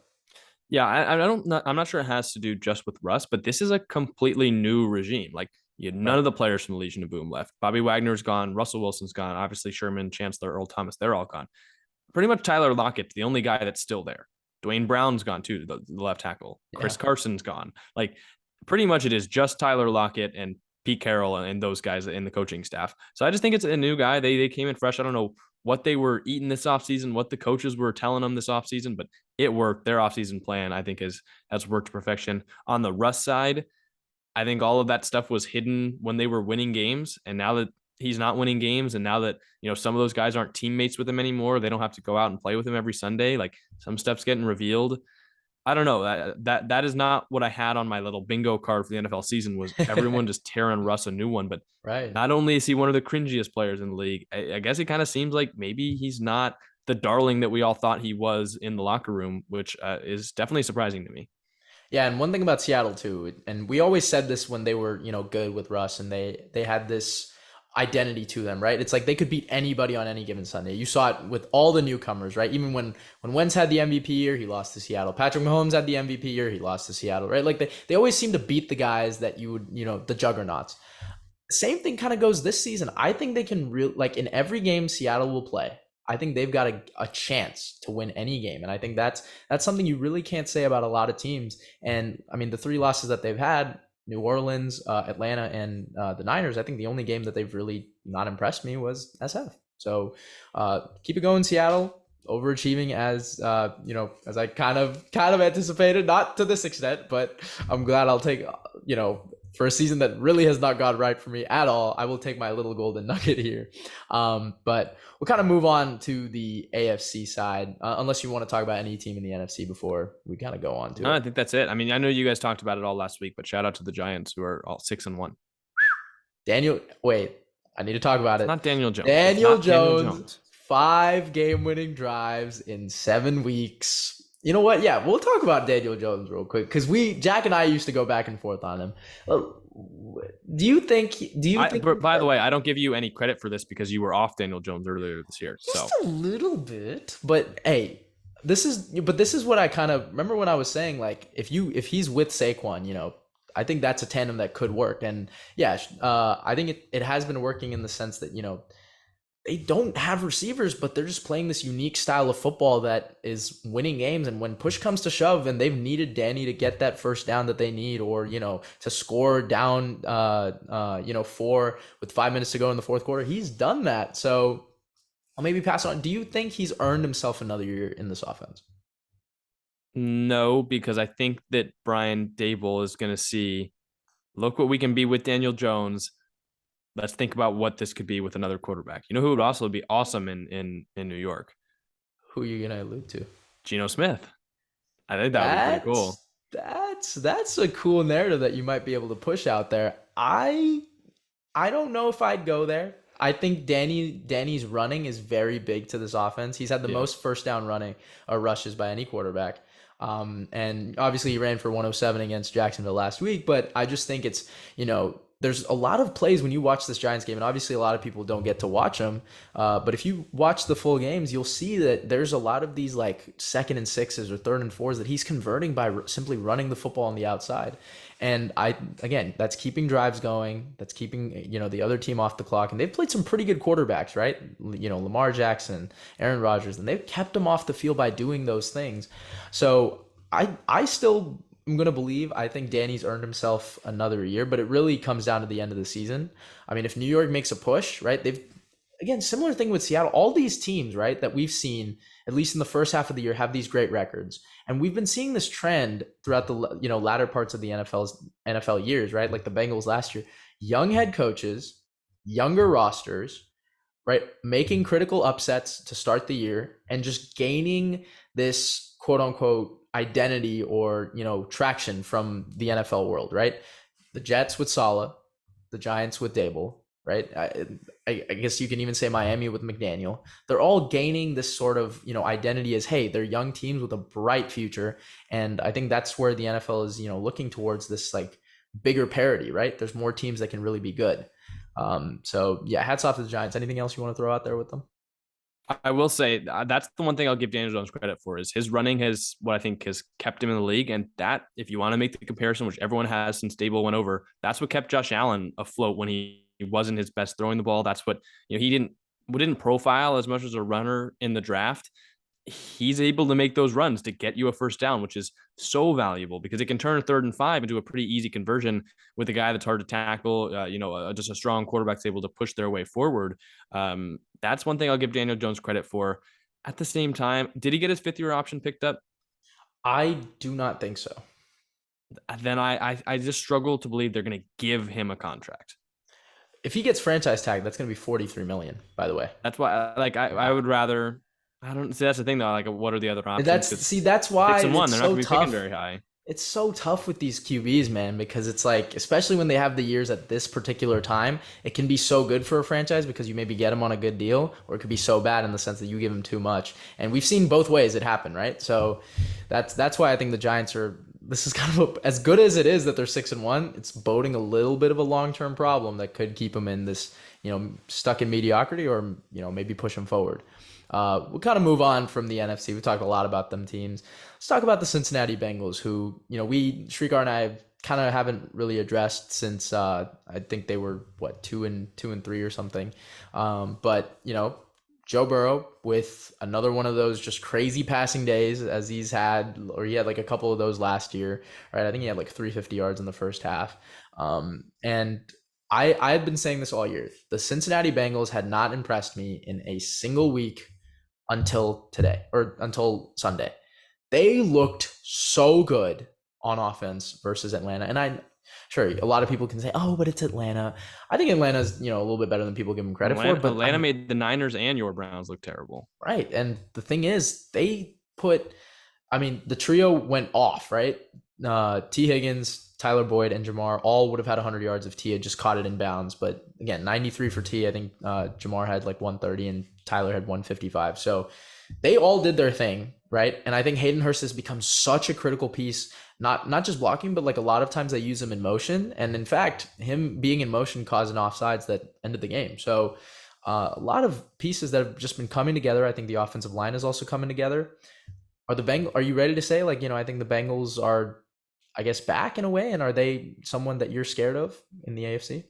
Yeah, I'm not sure it has to do just with Russ, but this is a completely new regime. Like you had none Right. of the players from the Legion of Boom left. Bobby Wagner's gone. Russell Wilson's gone. Obviously Sherman, Chancellor, Earl Thomas, they're all gone. Pretty much Tyler Lockett's the only guy that's still there. Dwayne Brown's gone too, the left tackle. Yeah. Chris Carson's gone. Like pretty much it is just Tyler Lockett and Pete Carroll and those guys in the coaching staff. So I just think it's a new guy. They came in fresh. I don't know what they were eating this offseason, what the coaches were telling them this offseason, but it worked. Their offseason plan, I think, has worked to perfection. On the Russ side, I think all of that stuff was hidden when they were winning games. And now that he's not winning games, and now that, some of those guys aren't teammates with him anymore, they don't have to go out and play with him every Sunday. Like some stuff's getting revealed. I don't know. That is not what I had on my little bingo card for the NFL season, was everyone just tearing Russ a new one. But Right. not only is he one of the cringiest players in the league, I guess it kind of seems like maybe he's not the darling that we all thought he was in the locker room, which is definitely surprising to me. Yeah, and one thing about Seattle too, and we always said this when they were, good with Russ, and they had this identity to them, right? It's like they could beat anybody on any given Sunday. You saw it with all the newcomers, right? Even when Wentz had the MVP year, he lost to Seattle. Patrick Mahomes had the MVP year, he lost to Seattle, right? Like they always seem to beat the guys that you would, the juggernauts. Same thing kind of goes this season. I think they can like in every game Seattle will play. I think they've got a chance to win any game, and I think that's something you really can't say about a lot of teams. And I mean, the 3 losses that they've had, New Orleans, Atlanta, and the Niners, I think the only game that they've really not impressed me was SF. So keep it going, Seattle. Overachieving as as I kind of anticipated, not to this extent, but I'm glad I'll take for a season that really has not gone right for me at all. I will take my little golden nugget here. But we'll kind of move on to the AFC side, unless you want to talk about any team in the NFC before we kind of go on to No, it. I think that's it. I mean, I know you guys talked about it all last week, but shout out to the Giants, who are all 6-1. Wait, I need to talk about It's it. not Daniel Jones. Daniel It's not Daniel Jones, 5 game-winning drives in 7 weeks. You know what? Yeah, we'll talk about Daniel Jones real quick because Jack and I used to go back and forth on him. Do you think? By the way, I don't give you any credit for this because you were off Daniel Jones earlier this year. Just So a little bit, but hey, this is what I kind of remember when I was saying like if he's with Saquon, I think that's a tandem that could work. And yeah, I think it has been working in the sense that they don't have receivers, but they're just playing this unique style of football that is winning games. And when push comes to shove and they've needed Danny to get that first down that they need, or, to score down, 4 with 5 minutes to go in the fourth quarter, he's done that. So I'll maybe pass on. Do you think he's earned himself another year in this offense? no, because I think that Brian Dable is going to see, look what we can be with Daniel Jones. Let's think about what this could be with another quarterback. You know who would also be awesome in New York? Who are you going to allude to? Geno Smith. I think that would be pretty cool. That's a cool narrative that you might be able to push out there. I don't know if I'd go there. I think Danny's running is very big to this offense. He's had the Yeah. most first down running or rushes by any quarterback. And obviously he ran for 107 against Jacksonville last week, but I just think it's, there's a lot of plays when you watch this Giants game, and obviously a lot of people don't get to watch them. But if you watch the full games, you'll see that there's a lot of these like second and sixes or third and fours that he's converting by simply running the football on the outside. And again, that's keeping drives going. That's keeping, the other team off the clock. And they've played some pretty good quarterbacks, right? Lamar Jackson, Aaron Rodgers, and they've kept them off the field by doing those things. So I still am going to believe, I think Danny's earned himself another year, but it really comes down to the end of the season. I mean, if New York makes a push, right? Again, similar thing with Seattle. All these teams, right, that we've seen, at least in the first half of the year, have these great records. And we've been seeing this trend throughout the latter parts of the NFL years, right? Like the Bengals last year, young head coaches, younger rosters, right? Making critical upsets to start the year and just gaining this quote unquote identity or, traction from the NFL world, right? The Jets with Saleh, the Giants with Dable, right? I guess you can even say Miami with McDaniel. They're all gaining this sort of, identity as, hey, they're young teams with a bright future. And I think that's where the NFL is, looking towards this like bigger parity, right? There's more teams that can really be good. So yeah, hats off to the Giants. Anything else you want to throw out there with them? I will say that's the one thing I'll give Daniel Jones credit for is his running has what I think has kept him in the league. And that, if you want to make the comparison, which everyone has since Dable went over, that's what kept Josh Allen afloat when he wasn't his best throwing the ball. That's what, he didn't profile as much as a runner in the draft. He's able to make those runs to get you a first down, which is so valuable because it can turn a 3rd and 5 into a pretty easy conversion with a guy that's hard to tackle. Just a strong quarterback's able to push their way forward. That's one thing I'll give Daniel Jones credit for. At the same time, did he get his 5th-year option picked up? I do not think so. Then I just struggle to believe they're going to give him a contract. If he gets franchise tag, that's going to be 43 million, by the way. That's why, I would rather. I don't see. That's the thing, though. Like, what are the other options? That's why 6-1, it's they're not so going to be tough. picking very high. It's so tough with these QBs, man, because it's like, especially when they have the years at this particular time, it can be so good for a franchise because you maybe get them on a good deal, or it could be so bad in the sense that you give them too much. And we've seen both ways it happen, right? So that's why I think the Giants are. This is kind of as good as it is that they're 6-1. It's boding a little bit of a long-term problem that could keep them in this, stuck in mediocrity, or maybe push them forward. We'll kind of move on from the NFC. We talked a lot about them teams. Let's talk about the Cincinnati Bengals, who, Shrikar and I kind of haven't really addressed since I think they were, 2-3 or something. But, Joe Burrow with another one of those just crazy passing days as he had like a couple of those last year, right? I think he had like 350 yards in the first half. And I've been saying this all year. The Cincinnati Bengals had not impressed me in a single week until today or until Sunday. They looked so good on offense versus Atlanta. And sure, a lot of people can say, oh, but it's Atlanta. I think Atlanta's, a little bit better than people give them credit for. But Atlanta made the Niners and your Browns look terrible. Right. And the thing is, the trio went off, right? T. Higgins, Tyler Boyd, and Jamar all would have had 100 yards if T had just caught it in bounds. But again, 93 for T. I think Jamar had like 130 and Tyler had 155. So they all did their thing, right? And I think Hayden Hurst has become such a critical piece, not just blocking, but like a lot of times they use him in motion. And in fact, him being in motion caused an offsides that ended the game. So a lot of pieces that have just been coming together. I think the offensive line is also coming together. Are you ready to say, like, I think the Bengals are, I guess, back in a way, and are they someone that you're scared of in the AFC?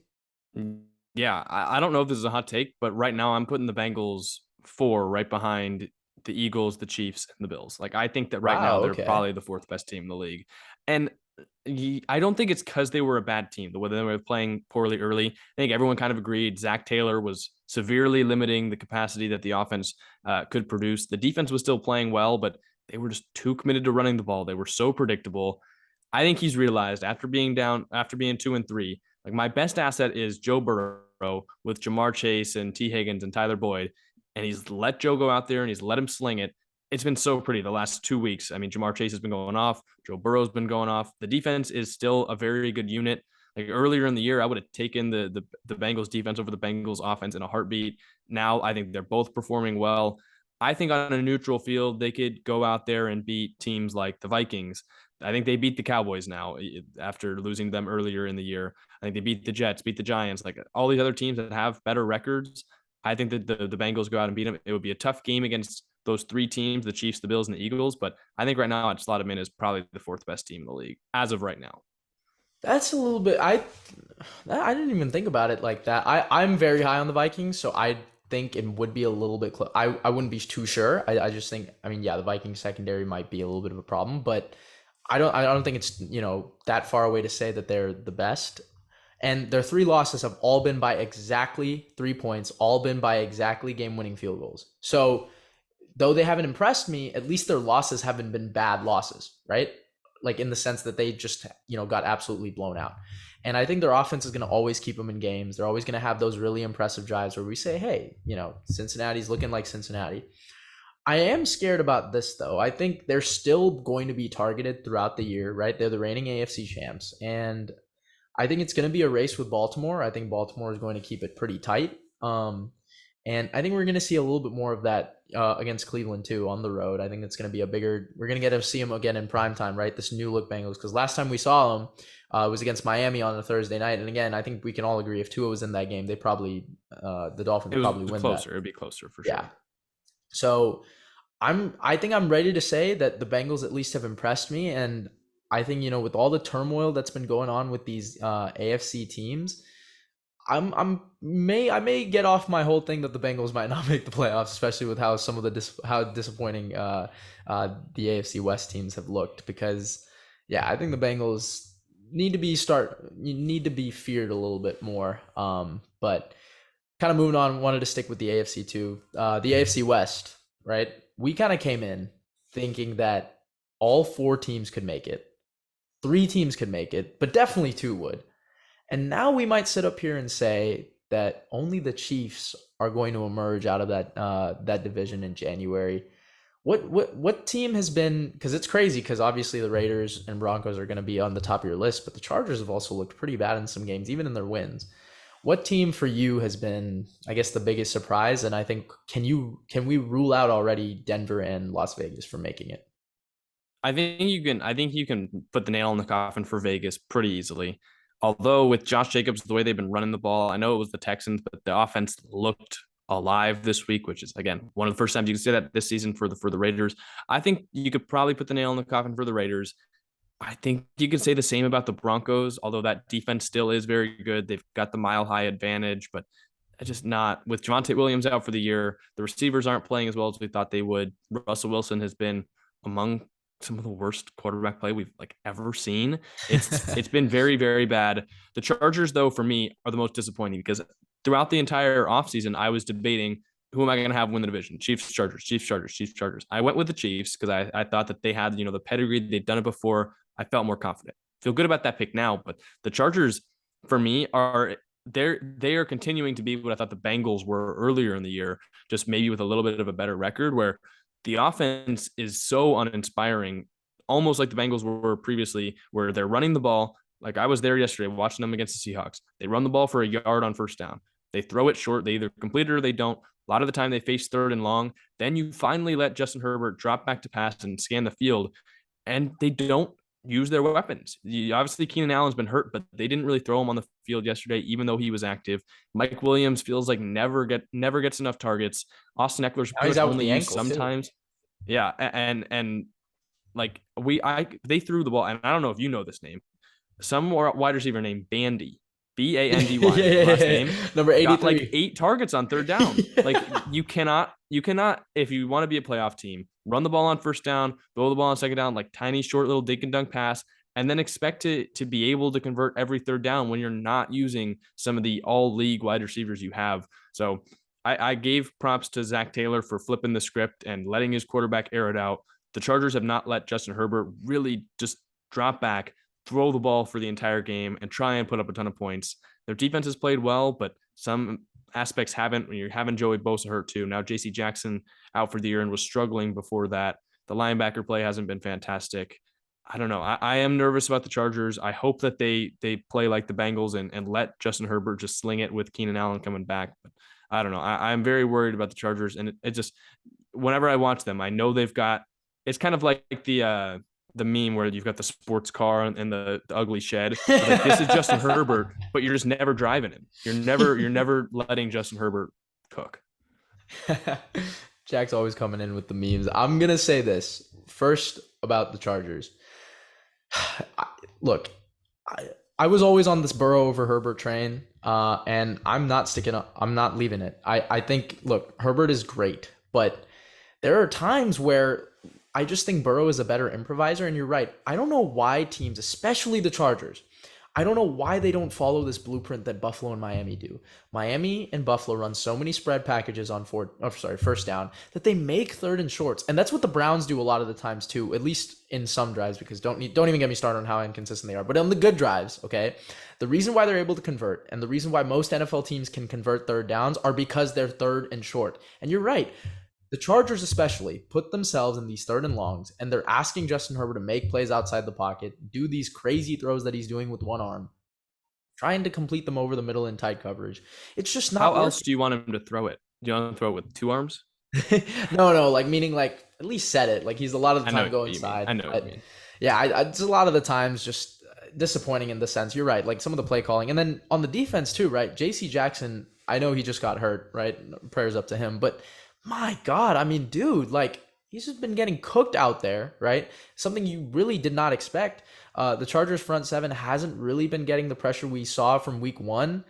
Yeah, I don't know if this is a hot take, but right now I'm putting the Bengals 4 right behind the Eagles, the Chiefs, and the Bills. Like, I think that right now they're probably the 4th best team in the league. And I don't think it's because they were a bad team, the way they were playing poorly early. I think everyone kind of agreed Zach Taylor was severely limiting the capacity that the offense could produce. The defense was still playing well, but they were just too committed to running the ball. They were so predictable. I think he's realized after being 2-3, like, my best asset is Joe Burrow with Jamar Chase and T. Higgins and Tyler Boyd. And he's let Joe go out there and he's let him sling it. it's been so pretty the last 2 weeks. I mean, Jamar Chase has been going off. Joe Burrow's been going off. The defense is still a very good unit. Like earlier in the year, I would have taken the Bengals defense over the Bengals offense in a heartbeat. Now I think they're both performing well. I think on a neutral field, they could go out there and beat teams like the Vikings. I think they beat the Cowboys now after losing them earlier in the year. I think they beat the Jets, beat the Giants, like all these other teams that have better records. I think that the Bengals go out and beat them. It would be a tough game against those three teams, the Chiefs, the Bills, and the Eagles. But I think right now I'd slot them in as probably the fourth best team in the league as of right now. That's a little bit. I didn't even think about it like that. I'm very high on the Vikings, so I think it would be a little bit close. I wouldn't be too sure. I just think, I mean, yeah, the Vikings secondary might be a little bit of a problem, but I don't think it's, that far away to say that they're the best. And their three losses have all been by exactly 3 points, all been by exactly game-winning field goals. So though they haven't impressed me, at least their losses haven't been bad losses, right? Like in the sense that they just, got absolutely blown out. And I think their offense is going to always keep them in games. They're always going to have those really impressive drives where we say, hey, Cincinnati's looking like Cincinnati. I am scared about this, though. I think they're still going to be targeted throughout the year, right? They're the reigning AFC champs. And I think it's going to be a race with Baltimore. I think Baltimore is going to keep it pretty tight. And I think we're going to see a little bit more of that against Cleveland, too, on the road. I think it's going to be we're going to get to see them again in prime time, right? This new look Bengals. Because last time we saw them was against Miami on a Thursday night. And again, I think we can all agree if Tua was in that game, the Dolphins would probably win closer. that. It'd be closer for sure. Yeah. So I think I'm ready to say that the Bengals at least have impressed me. And I think, with all the turmoil that's been going on with these AFC teams, I may get off my whole thing that the Bengals might not make the playoffs, especially with how some of how disappointing the AFC West teams have looked. Because I think the Bengals need to be feared a little bit more. But kind of moving on, wanted to stick with the AFC too. The AFC West, right? We kind of came in thinking that all four teams could make it, three teams could make it, but definitely two would. And now we might sit up here and say that only the Chiefs are going to emerge out of that division in January. What team has been? Because it's crazy. Because obviously the Raiders and Broncos are going to be on the top of your list, but the Chargers have also looked pretty bad in some games, even in their wins. What team for you has been, I guess, the biggest surprise? And I think can we rule out already Denver and Las Vegas from making it? I think you can put the nail in the coffin for Vegas pretty easily. Although with Josh Jacobs, the way they've been running the ball, I know it was the Texans, but the offense looked alive this week, which is again one of the first times you can say that this season for the Raiders. I think you could probably put the nail in the coffin for the Raiders. I think you could say the same about the Broncos, although that defense still is very good. They've got the mile high advantage, but just not with Javonte Williams out for the year. The receivers aren't playing as well as we thought they would. Russell Wilson has been among some of the worst quarterback play we've ever seen. It's been very, very bad. The Chargers, though, for me, are the most disappointing because throughout the entire offseason, I was debating who am I going to have win the division? Chiefs, Chargers, Chiefs, Chargers, Chiefs, Chargers. I went with the Chiefs because I thought that they had, the pedigree. They've done it before. I felt more confident. Feel good about that pick now, but the Chargers, for me, they are continuing to be what I thought the Bengals were earlier in the year, just maybe with a little bit of a better record where the offense is so uninspiring, almost like the Bengals were previously, where they're running the ball. Like I was there yesterday watching them against the Seahawks. They run the ball for a yard on first down. They throw it short. They either complete it or they don't. A lot of the time they face third and long. Then you finally let Justin Herbert drop back to pass and scan the field, and they don't use their weapons. Obviously, Keenan Allen's been hurt, but they didn't really throw him on the field yesterday, even though he was active. Mike Williams feels like never gets enough targets. Austin Eckler's only used sometimes. Too. Yeah, and like they threw the ball, and I don't know if you know this name. Some wide receiver named Bandy. Bandy last name. Number 83. Got 8 targets on third down. Yeah. you cannot, if you want to be a playoff team, run the ball on first down, throw the ball on second down, tiny, short little dink and dunk pass, and then expect to be able to convert every third down when you're not using some of the all league wide receivers you have. So I gave props to Zach Taylor for flipping the script and letting his quarterback air it out. The Chargers have not let Justin Herbert really just drop back, throw the ball for the entire game, and try and put up a ton of points. Their defense has played well, but some aspects haven't. When you're having Joey Bosa hurt too. Now J.C. Jackson out for the year and was struggling before that. The linebacker play hasn't been fantastic. I don't know. I am nervous about the Chargers. I hope that they play like the Bengals and let Justin Herbert just sling it with Keenan Allen coming back. But I don't know. I'm very worried about the Chargers, and it just whenever I watch them, I know they've got. It's kind of like the meme where you've got the sports car and the ugly shed. It's like this is Justin Herbert, but you're just never driving him. You're never letting Justin Herbert cook. Jack's always coming in with the memes. I'm gonna say this first about the Chargers. Look, I was always on this Burrow over Herbert train, and I'm not sticking up. I'm not leaving it. I think, look, Herbert is great, but there are times where I just think Burrow is a better improviser, and you're right. I don't know why teams, especially the Chargers, I don't know why they don't follow this blueprint that Buffalo and Miami do. Miami and Buffalo run so many spread packages on first down that they make third and shorts. And that's what the Browns do a lot of the times too, at least in some drives, because don't even get me started on how inconsistent they are. But on the good drives, okay, the reason why they're able to convert and the reason why most NFL teams can convert third downs are because they're third and short. And you're right. The Chargers especially put themselves in these third and longs, and they're asking Justin Herbert to make plays outside the pocket, do these crazy throws that he's doing with one arm, trying to complete them over the middle in tight coverage. It's just not How working. else do you want him to throw it? Do you want him to throw it with two arms? No, like meaning like at least set it. Like he's a lot of the time go inside. I know what you mean. Yeah, it's a lot of the times just disappointing in the sense. You're right. Like some of the play calling, and then on the defense too, right? J.C. Jackson, I know he just got hurt, right? Prayers up to him, but my God, I mean, dude, like he's just been getting cooked out there, right? Something you really did not expect. The Chargers front seven hasn't really been getting the pressure we saw from week one.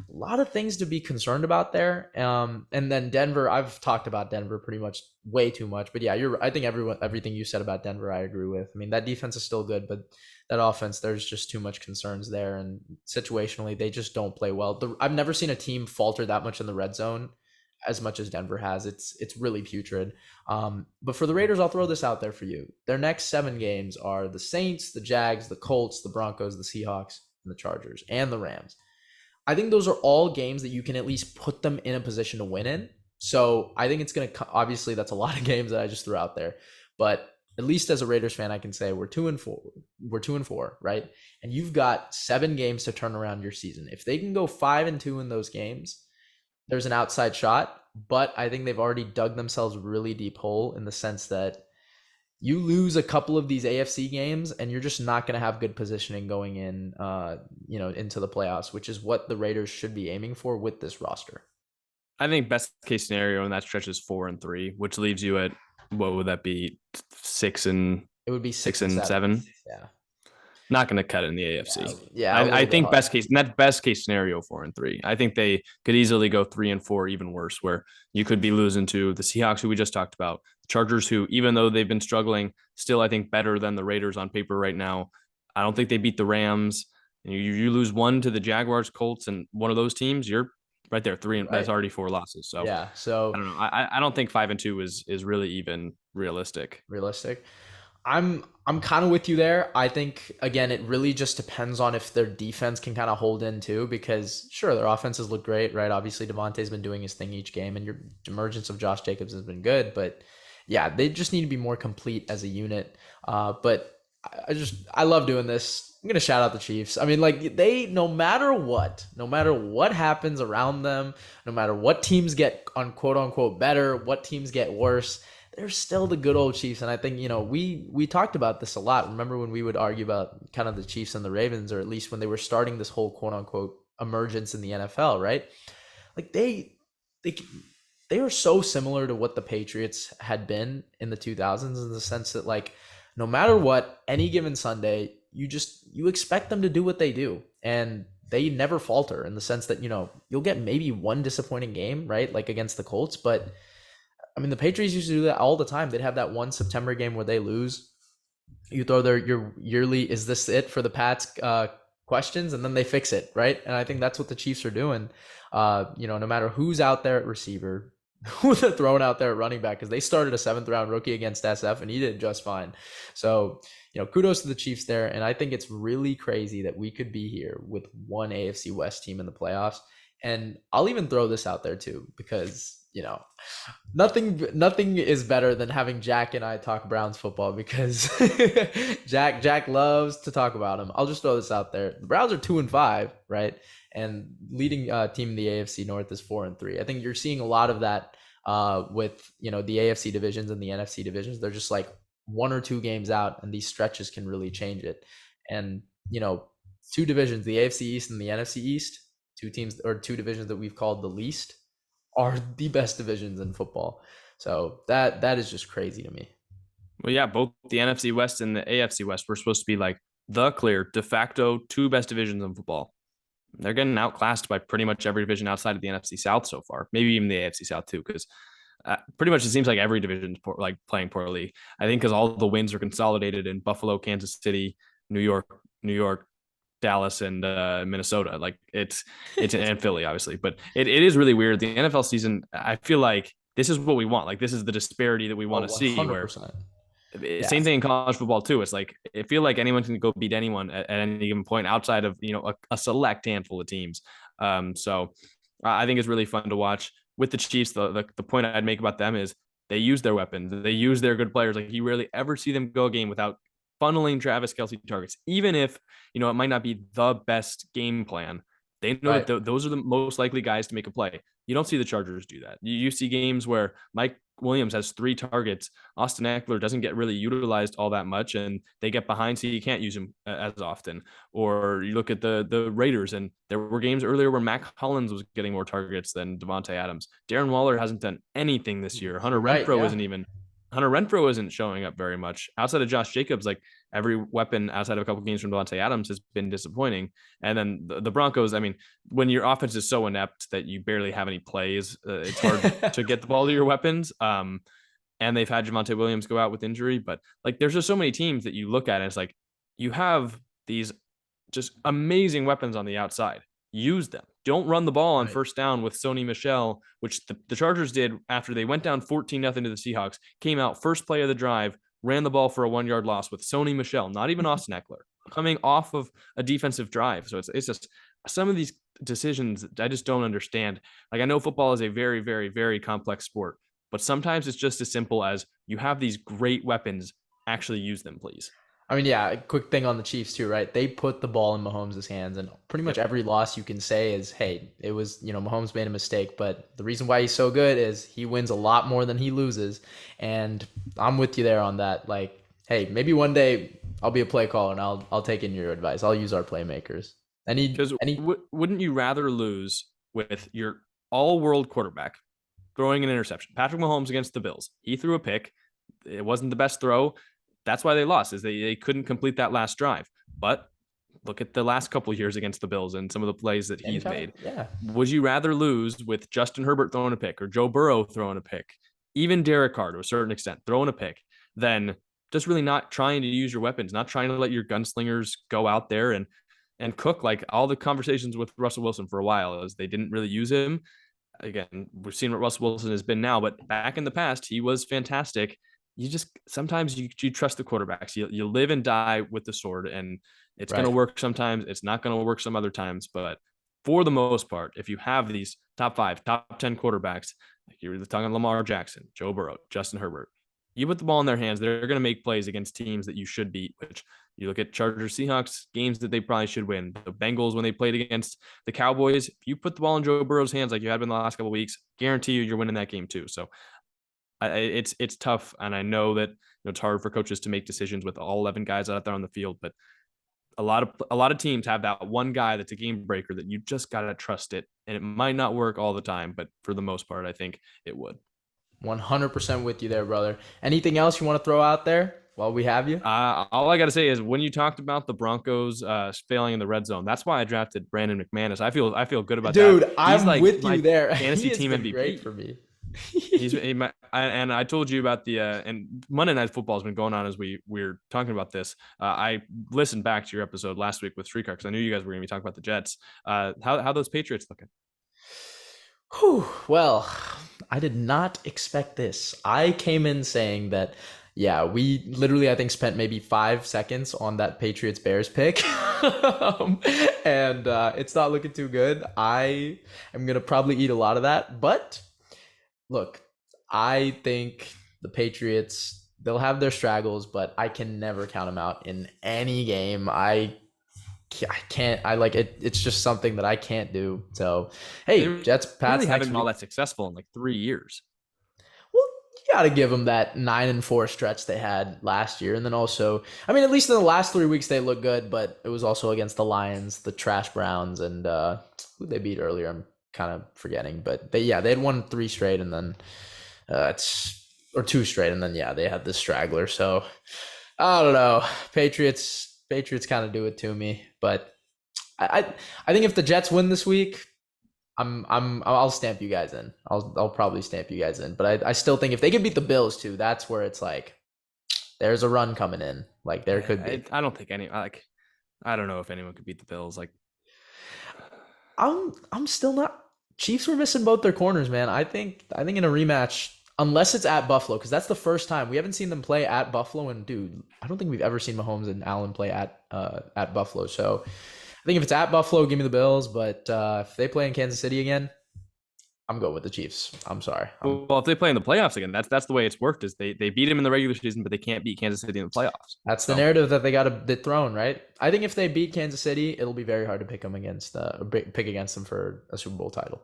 A lot of things to be concerned about there. And then Denver, I've talked about Denver pretty much way too much, but yeah, I think everything you said about Denver, I agree with. I mean, that defense is still good, but that offense, there's just too much concerns there. And situationally, they just don't play well. I've never seen a team falter that much in the red zone as much as Denver has. It's really putrid. But for the Raiders, I'll throw this out there for you. Their next 7 games are the Saints, the Jags, the Colts, the Broncos, the Seahawks, and the Chargers, and the Rams. I think those are all games that you can at least put them in a position to win in. So I think it's going to, obviously that's a lot of games that I just threw out there, but at least as a Raiders fan, I can say we're 2-4. We're 2-4, right? And you've got 7 games to turn around your season. If they can go 5-2 in those games, there's an outside shot, but I think they've already dug themselves a really deep hole in the sense that you lose a couple of these AFC games and you're just not going to have good positioning going in, into the playoffs, which is what the Raiders should be aiming for with this roster. I think best case scenario in that stretch is 4-3, which leaves you at, what would that be? 6 and it would be 6 and 7. Yeah. Not going to cut it in the AFC. Yeah. I think best case, and that's best case scenario 4-3. I think they could easily go 3-4, even worse, where you could be losing to the Seahawks, who we just talked about, the Chargers, who, even though they've been struggling, still, I think better than the Raiders on paper right now. I don't think they beat the Rams. You lose one to the Jaguars, Colts, and one of those teams, you're right there, 3 and that's already 4 losses. So yeah. So I don't know. I don't think 5-2 is really even realistic. I'm kind of with you there. I think, again, it really just depends on if their defense can kind of hold in too, because sure, their offenses look great, right? Obviously, Devontae's been doing his thing each game, and your emergence of Josh Jacobs has been good, but yeah, they just need to be more complete as a unit. But I love doing this. I'm going to shout out the Chiefs. I mean, like no matter what happens around them, no matter what teams get on quote unquote better, what teams get worse, they're still the good old Chiefs. And I think, we talked about this a lot. Remember when we would argue about kind of the Chiefs and the Ravens, or at least when they were starting this whole quote unquote emergence in the NFL, right? Like they are so similar to what the Patriots had been in the 2000s, in the sense that, like, no matter what, any given Sunday, you expect them to do what they do. And they never falter, in the sense that, you'll get maybe one disappointing game, right? Like against the Colts, but I mean, the Patriots used to do that all the time. They'd have that one September game where they lose. You throw your yearly, is this it for the Pats questions, and then they fix it, right? And I think that's what the Chiefs are doing. No matter who's out there at receiver, who they're throwing out there at running back, because they started a 7th round rookie against SF and he did just fine. So, kudos to the Chiefs there. And I think it's really crazy that we could be here with one AFC West team in the playoffs And I'll even throw this out there too, because nothing is better than having Jack and I talk Browns football, because Jack loves to talk about them. I'll just throw this out there: the Browns are 2-5, right? And leading team in the AFC North is 4-3. I think you're seeing a lot of that with the AFC divisions and the NFC divisions. They're just like 1 or 2 games out, and these stretches can really change it. And two divisions, the AFC East and the NFC East, two teams or two divisions that we've called the least, are the best divisions in football. So that is just crazy to me. Well, yeah, both the NFC West and the AFC West were supposed to be like the clear de facto 2 best divisions in football. They're getting outclassed by pretty much every division outside of the NFC South so far, maybe even the AFC South too, because pretty much it seems like every division is like playing poorly. I think because all the wins are consolidated in Buffalo, Kansas City, New York, Dallas, and Minnesota. Like it's and Philly, obviously, but it is really weird. The NFL season, I feel like this is what we want. Like this is the disparity that we want to see. Where 100%. same thing in college football too. It's like I feel like anyone can go beat anyone at any given point outside of a select handful of teams. So I think it's really fun to watch with the Chiefs. The point I'd make about them is they use their weapons. They use their good players. Like you rarely ever see them go a game without funneling Travis Kelce targets, even if it might not be the best game plan. They know Right. that those are the most likely guys to make a play. You don't see the Chargers do that. You see games where Mike Williams has 3 targets. Austin Eckler doesn't get really utilized all that much, and they get behind, so you can't use him as often. Or you look at the Raiders, and there were games earlier where Mac Hollins was getting more targets than Devontae Adams. Darren Waller hasn't done anything this year. Hunter Right. Renfrow Yeah. isn't showing up very much outside of Josh Jacobs. Like every weapon outside of a couple games from Devontae Adams has been disappointing. And then the Broncos, I mean, when your offense is so inept that you barely have any plays, it's hard to get the ball to your weapons. And they've had Javonte Williams go out with injury, but like there's just so many teams that you look at and it's like you have these just amazing weapons on the outside. Use them. Don't run the ball on Right. first down with Sony Michel, which the Chargers did after they went down 14-0 to the Seahawks, came out first play of the drive, ran the ball for a 1-yard loss with Sony Michel, not even Austin Eckler, coming off of a defensive drive. So it's just some of these decisions I just don't understand. Like I know football is a very, very, very complex sport, but sometimes it's just as simple as you have these great weapons, actually use them, please. I mean, yeah, a quick thing on the Chiefs too, right? They put the ball in Mahomes' hands, and pretty much Yep. every loss you can say is, hey, it was, Mahomes made a mistake, but the reason why he's so good is he wins a lot more than he loses. And I'm with you there on that. Like, hey, maybe one day I'll be a play caller and I'll take in your advice. I'll use our playmakers. Because Any wouldn't you rather lose with your all-world quarterback throwing an interception? Patrick Mahomes against the Bills. He threw a pick. It wasn't the best throw. That's why they lost, is they couldn't complete that last drive. But look at the last couple of years against the Bills and some of the plays that he's made. Yeah. Would you rather lose with Justin Herbert throwing a pick or Joe Burrow throwing a pick, even Derek Carr to a certain extent throwing a pick, than just really not trying to use your weapons, not trying to let your gunslingers go out there and cook? Like all the conversations with Russell Wilson for a while is they didn't really use him. Again, we've seen what Russell Wilson has been now, but back in the past, he was fantastic. You just sometimes you trust the quarterbacks. You live and die with the sword, and it's going to Right. work sometimes. It's not going to work some other times, but for the most part, if you have these top 5, top 10 quarterbacks, like you're talking Lamar Jackson, Joe Burrow, Justin Herbert, you put the ball in their hands, they're going to make plays against teams that you should beat, which you look at Chargers, Seahawks, games that they probably should win. The Bengals, when they played against the Cowboys, if you put the ball in Joe Burrow's hands like you have been the last couple of weeks, guarantee you're winning that game too. So it's tough, and I know that it's hard for coaches to make decisions with all 11 guys out there on the field, but a lot of teams have that one guy that's a game breaker that you just got to trust it, and it might not work all the time, but for the most part, I think it would. 100% with you there, brother. Anything else you want to throw out there while we have you? All I got to say is when you talked about the Broncos failing in the red zone, that's why I drafted Brandon McManus. I feel good about Dude, that. He's I'm like with my you there. fantasy He has team been MVP. great for me. And I told you about the and Monday Night Football has been going on as we're talking about this. I listened back to your episode last week with Streetcar because I knew you guys were going to be talking about the Jets. How those Patriots looking? Whew, well, I did not expect this. I came in saying that, Yeah, we literally, I think, spent maybe 5 seconds on that Patriots Bears pick. And it's not looking too good. I am going to probably eat a lot of that. But look, I think the Patriots, they'll have their straggles, but I can never count them out in any game. I can't, I like it. It's just something that I can't do. So, They hey, Jets, really Pats haven't next been all week. that successful in like 3 years. Well, you got to give them that 9-4 stretch they had last year, and then also, I mean, at least in the last 3 weeks they look good, but it was also against the Lions, the trash Browns, and who they beat earlier. I'm kind of forgetting, but they had won 3 straight, and then it's or 2 straight, and then they had this straggler. So I don't know, Patriots kind of do it to me, but I think if the Jets win this week, I'll stamp you guys in. I'll probably stamp you guys in. But I still think if they can beat the Bills too, that's where it's like there's a run coming in. Like there could be. I don't think I don't know if anyone could beat the Bills. Like I'm still not. Chiefs were missing both their corners, man. I think in a rematch, unless it's at Buffalo, because that's the first time we haven't seen them play at Buffalo. And dude, I don't think we've ever seen Mahomes and Allen play at Buffalo. So I think if it's at Buffalo, give me the Bills. But if they play in Kansas City again, I'm going with the Chiefs. I'm sorry. well, if they play in the playoffs again, that's the way it's worked. Is they beat them in the regular season, but they can't beat Kansas City in the playoffs. That's the narrative that they got to dethrone, right? I think if they beat Kansas City, it'll be very hard to pick against them for a Super Bowl title.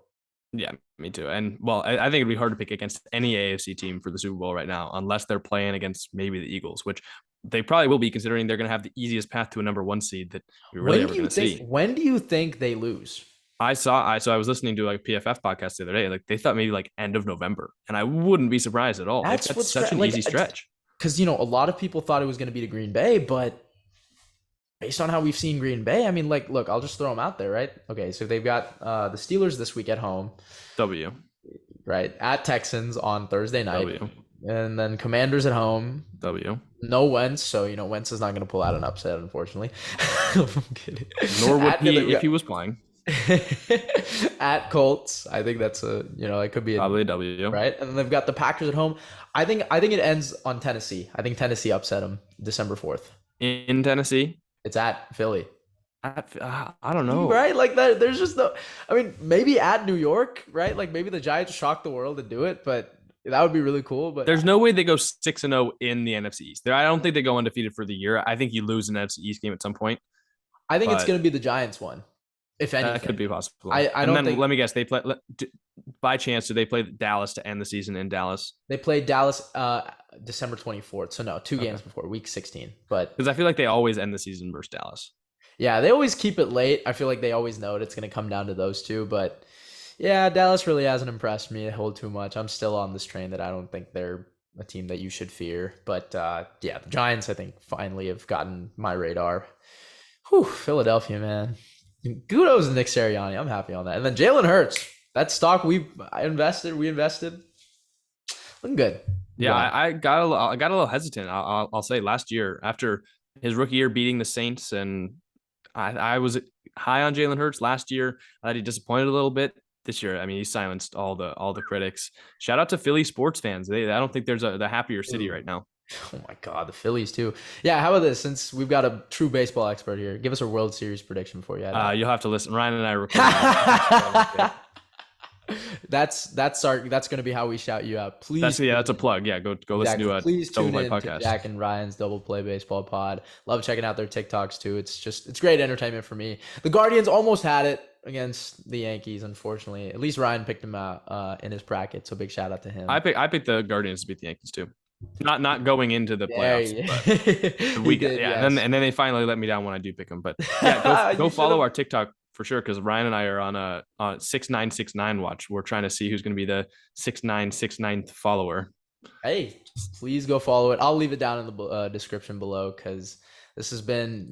Yeah, me too. And well, I think it'd be hard to pick against any AFC team for the Super Bowl right now, unless they're playing against maybe the Eagles, which they probably will be, considering they're going to have the easiest path to a number 1 seed that we really ever going to see. When do you think they lose? I was listening to like a PFF podcast the other day. Like they thought maybe like end of November, and I wouldn't be surprised at all. That's such an easy stretch. Because a lot of people thought it was going to be to Green Bay, but based on how we've seen Green Bay, I mean, like, look, I'll just throw them out there, right? Okay, so they've got the Steelers this week at home, W. right? At Texans on Thursday night, W. And then Commanders at home, W. No Wentz, so Wentz is not going to pull out an upset, unfortunately. I'm kidding. Nor would he if he was playing. At Colts, I think that's it could be probably a W, right? And then they've got the Packers at home. I think it ends on Tennessee. I think Tennessee upset them December 4th in Tennessee. It's at Philly. I don't know, right? Like that. There's just no. I mean, maybe at New York, right? Like maybe the Giants shock the world and do it, but that would be really cool. But there's no way they go 6-0 in the NFC East. I don't think they go undefeated for the year. I think you lose an NFC East game at some point. I think it's going to be the Giants one. If anything, that could be possible. I don't think. Let me guess. They play by chance. Do they play Dallas to end the season in Dallas? They played Dallas December 24th. So no, 2 games before week 16. But because I feel like they always end the season versus Dallas. Yeah, they always keep it late. I feel like they always know it's going to come down to those two. But yeah, Dallas really hasn't impressed me a whole too much. I'm still on this train that I don't think they're a team that you should fear. But the Giants, I think, finally have gotten my radar. Whew, Philadelphia, man. Kudos to Nick Sirianni. I'm happy on that. And then Jalen Hurts. That stock we invested. Looking good. Yeah, I got a little hesitant. I'll say last year after his rookie year beating the Saints, and I was high on Jalen Hurts last year. I thought he disappointed a little bit. This year, I mean, he silenced all the critics. Shout out to Philly sports fans. I don't think there's the happier city right now. Oh my God, the Phillies too. Yeah, how about this? Since we've got a true baseball expert here, give us a World Series prediction for you. You'll have to listen. Ryan and I record. That's going to be how we shout you out. Please. That's a plug. Yeah, go listen to a Please Double tune Play in podcast. to Jack and Ryan's Double Play Baseball Pod. Love checking out their TikToks too. It's great entertainment for me. The Guardians almost had it against the Yankees, unfortunately. At least Ryan picked them out in his bracket, so big shout out to him. I picked the Guardians to beat the Yankees too. Not going into the playoffs. And then they finally let me down when I do pick them. But yeah, go follow our TikTok for sure, because Ryan and I are on a 6969 watch. We're trying to see who's going to be the 6969th follower. Hey, please go follow it. I'll leave it down in the description below, because this has been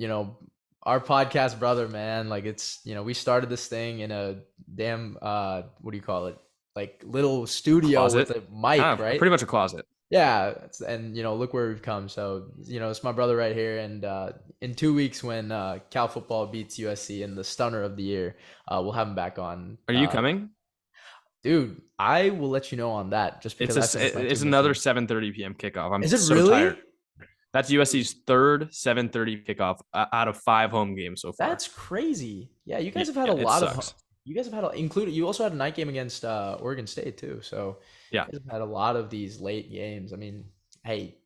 our podcast brother, man. Like it's we started this thing in a damn what do you call it, like little studio closet with a mic, right? Pretty much a closet. Yeah, and look where we've come. So it's my brother right here, and in 2 weeks when Cal football beats USC in the stunner of the year, we'll have him back on. Are you coming? Dude, I will let you know on that just because I finished my It's 2 another midterm. 7:30 p.m. kickoff. I'm Is it so tired. really? That's USC's third 7:30 kickoff out of 5 home games so far. That's crazy. Yeah, you Yeah, guys have had a it lot of. sucks. You guys have had included. You also had a night game against Oregon State too. So Yeah. you guys have had a lot of these late games. I mean, hey,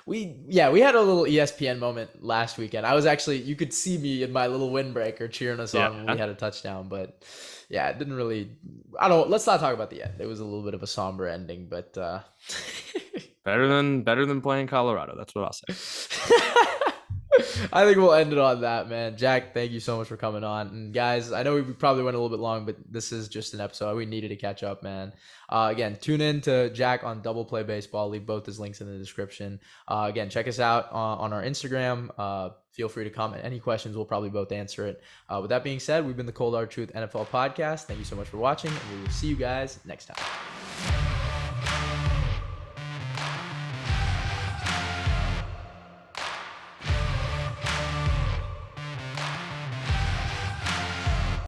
we had a little ESPN moment last weekend. I was actually you could see me in my little windbreaker cheering us on when we Yeah. had a touchdown, but yeah, it didn't really. I don't. Let's not talk about the end. It was a little bit of a somber ending, but Better than playing Colorado. That's what I'll say. I think we'll end it on that, man. Jack, thank you so much for coming on. And guys, I know we probably went a little bit long, but this is just an episode. We needed to catch up, man. Again, tune in to Jack on Double Play Baseball. I'll leave both his links in the description. Again, check us out on our Instagram. Feel free to comment any questions. We'll probably both answer it. With that being said, we've been the Cold Hard Truth NFL podcast. Thank you so much for watching, and we will see you guys next time.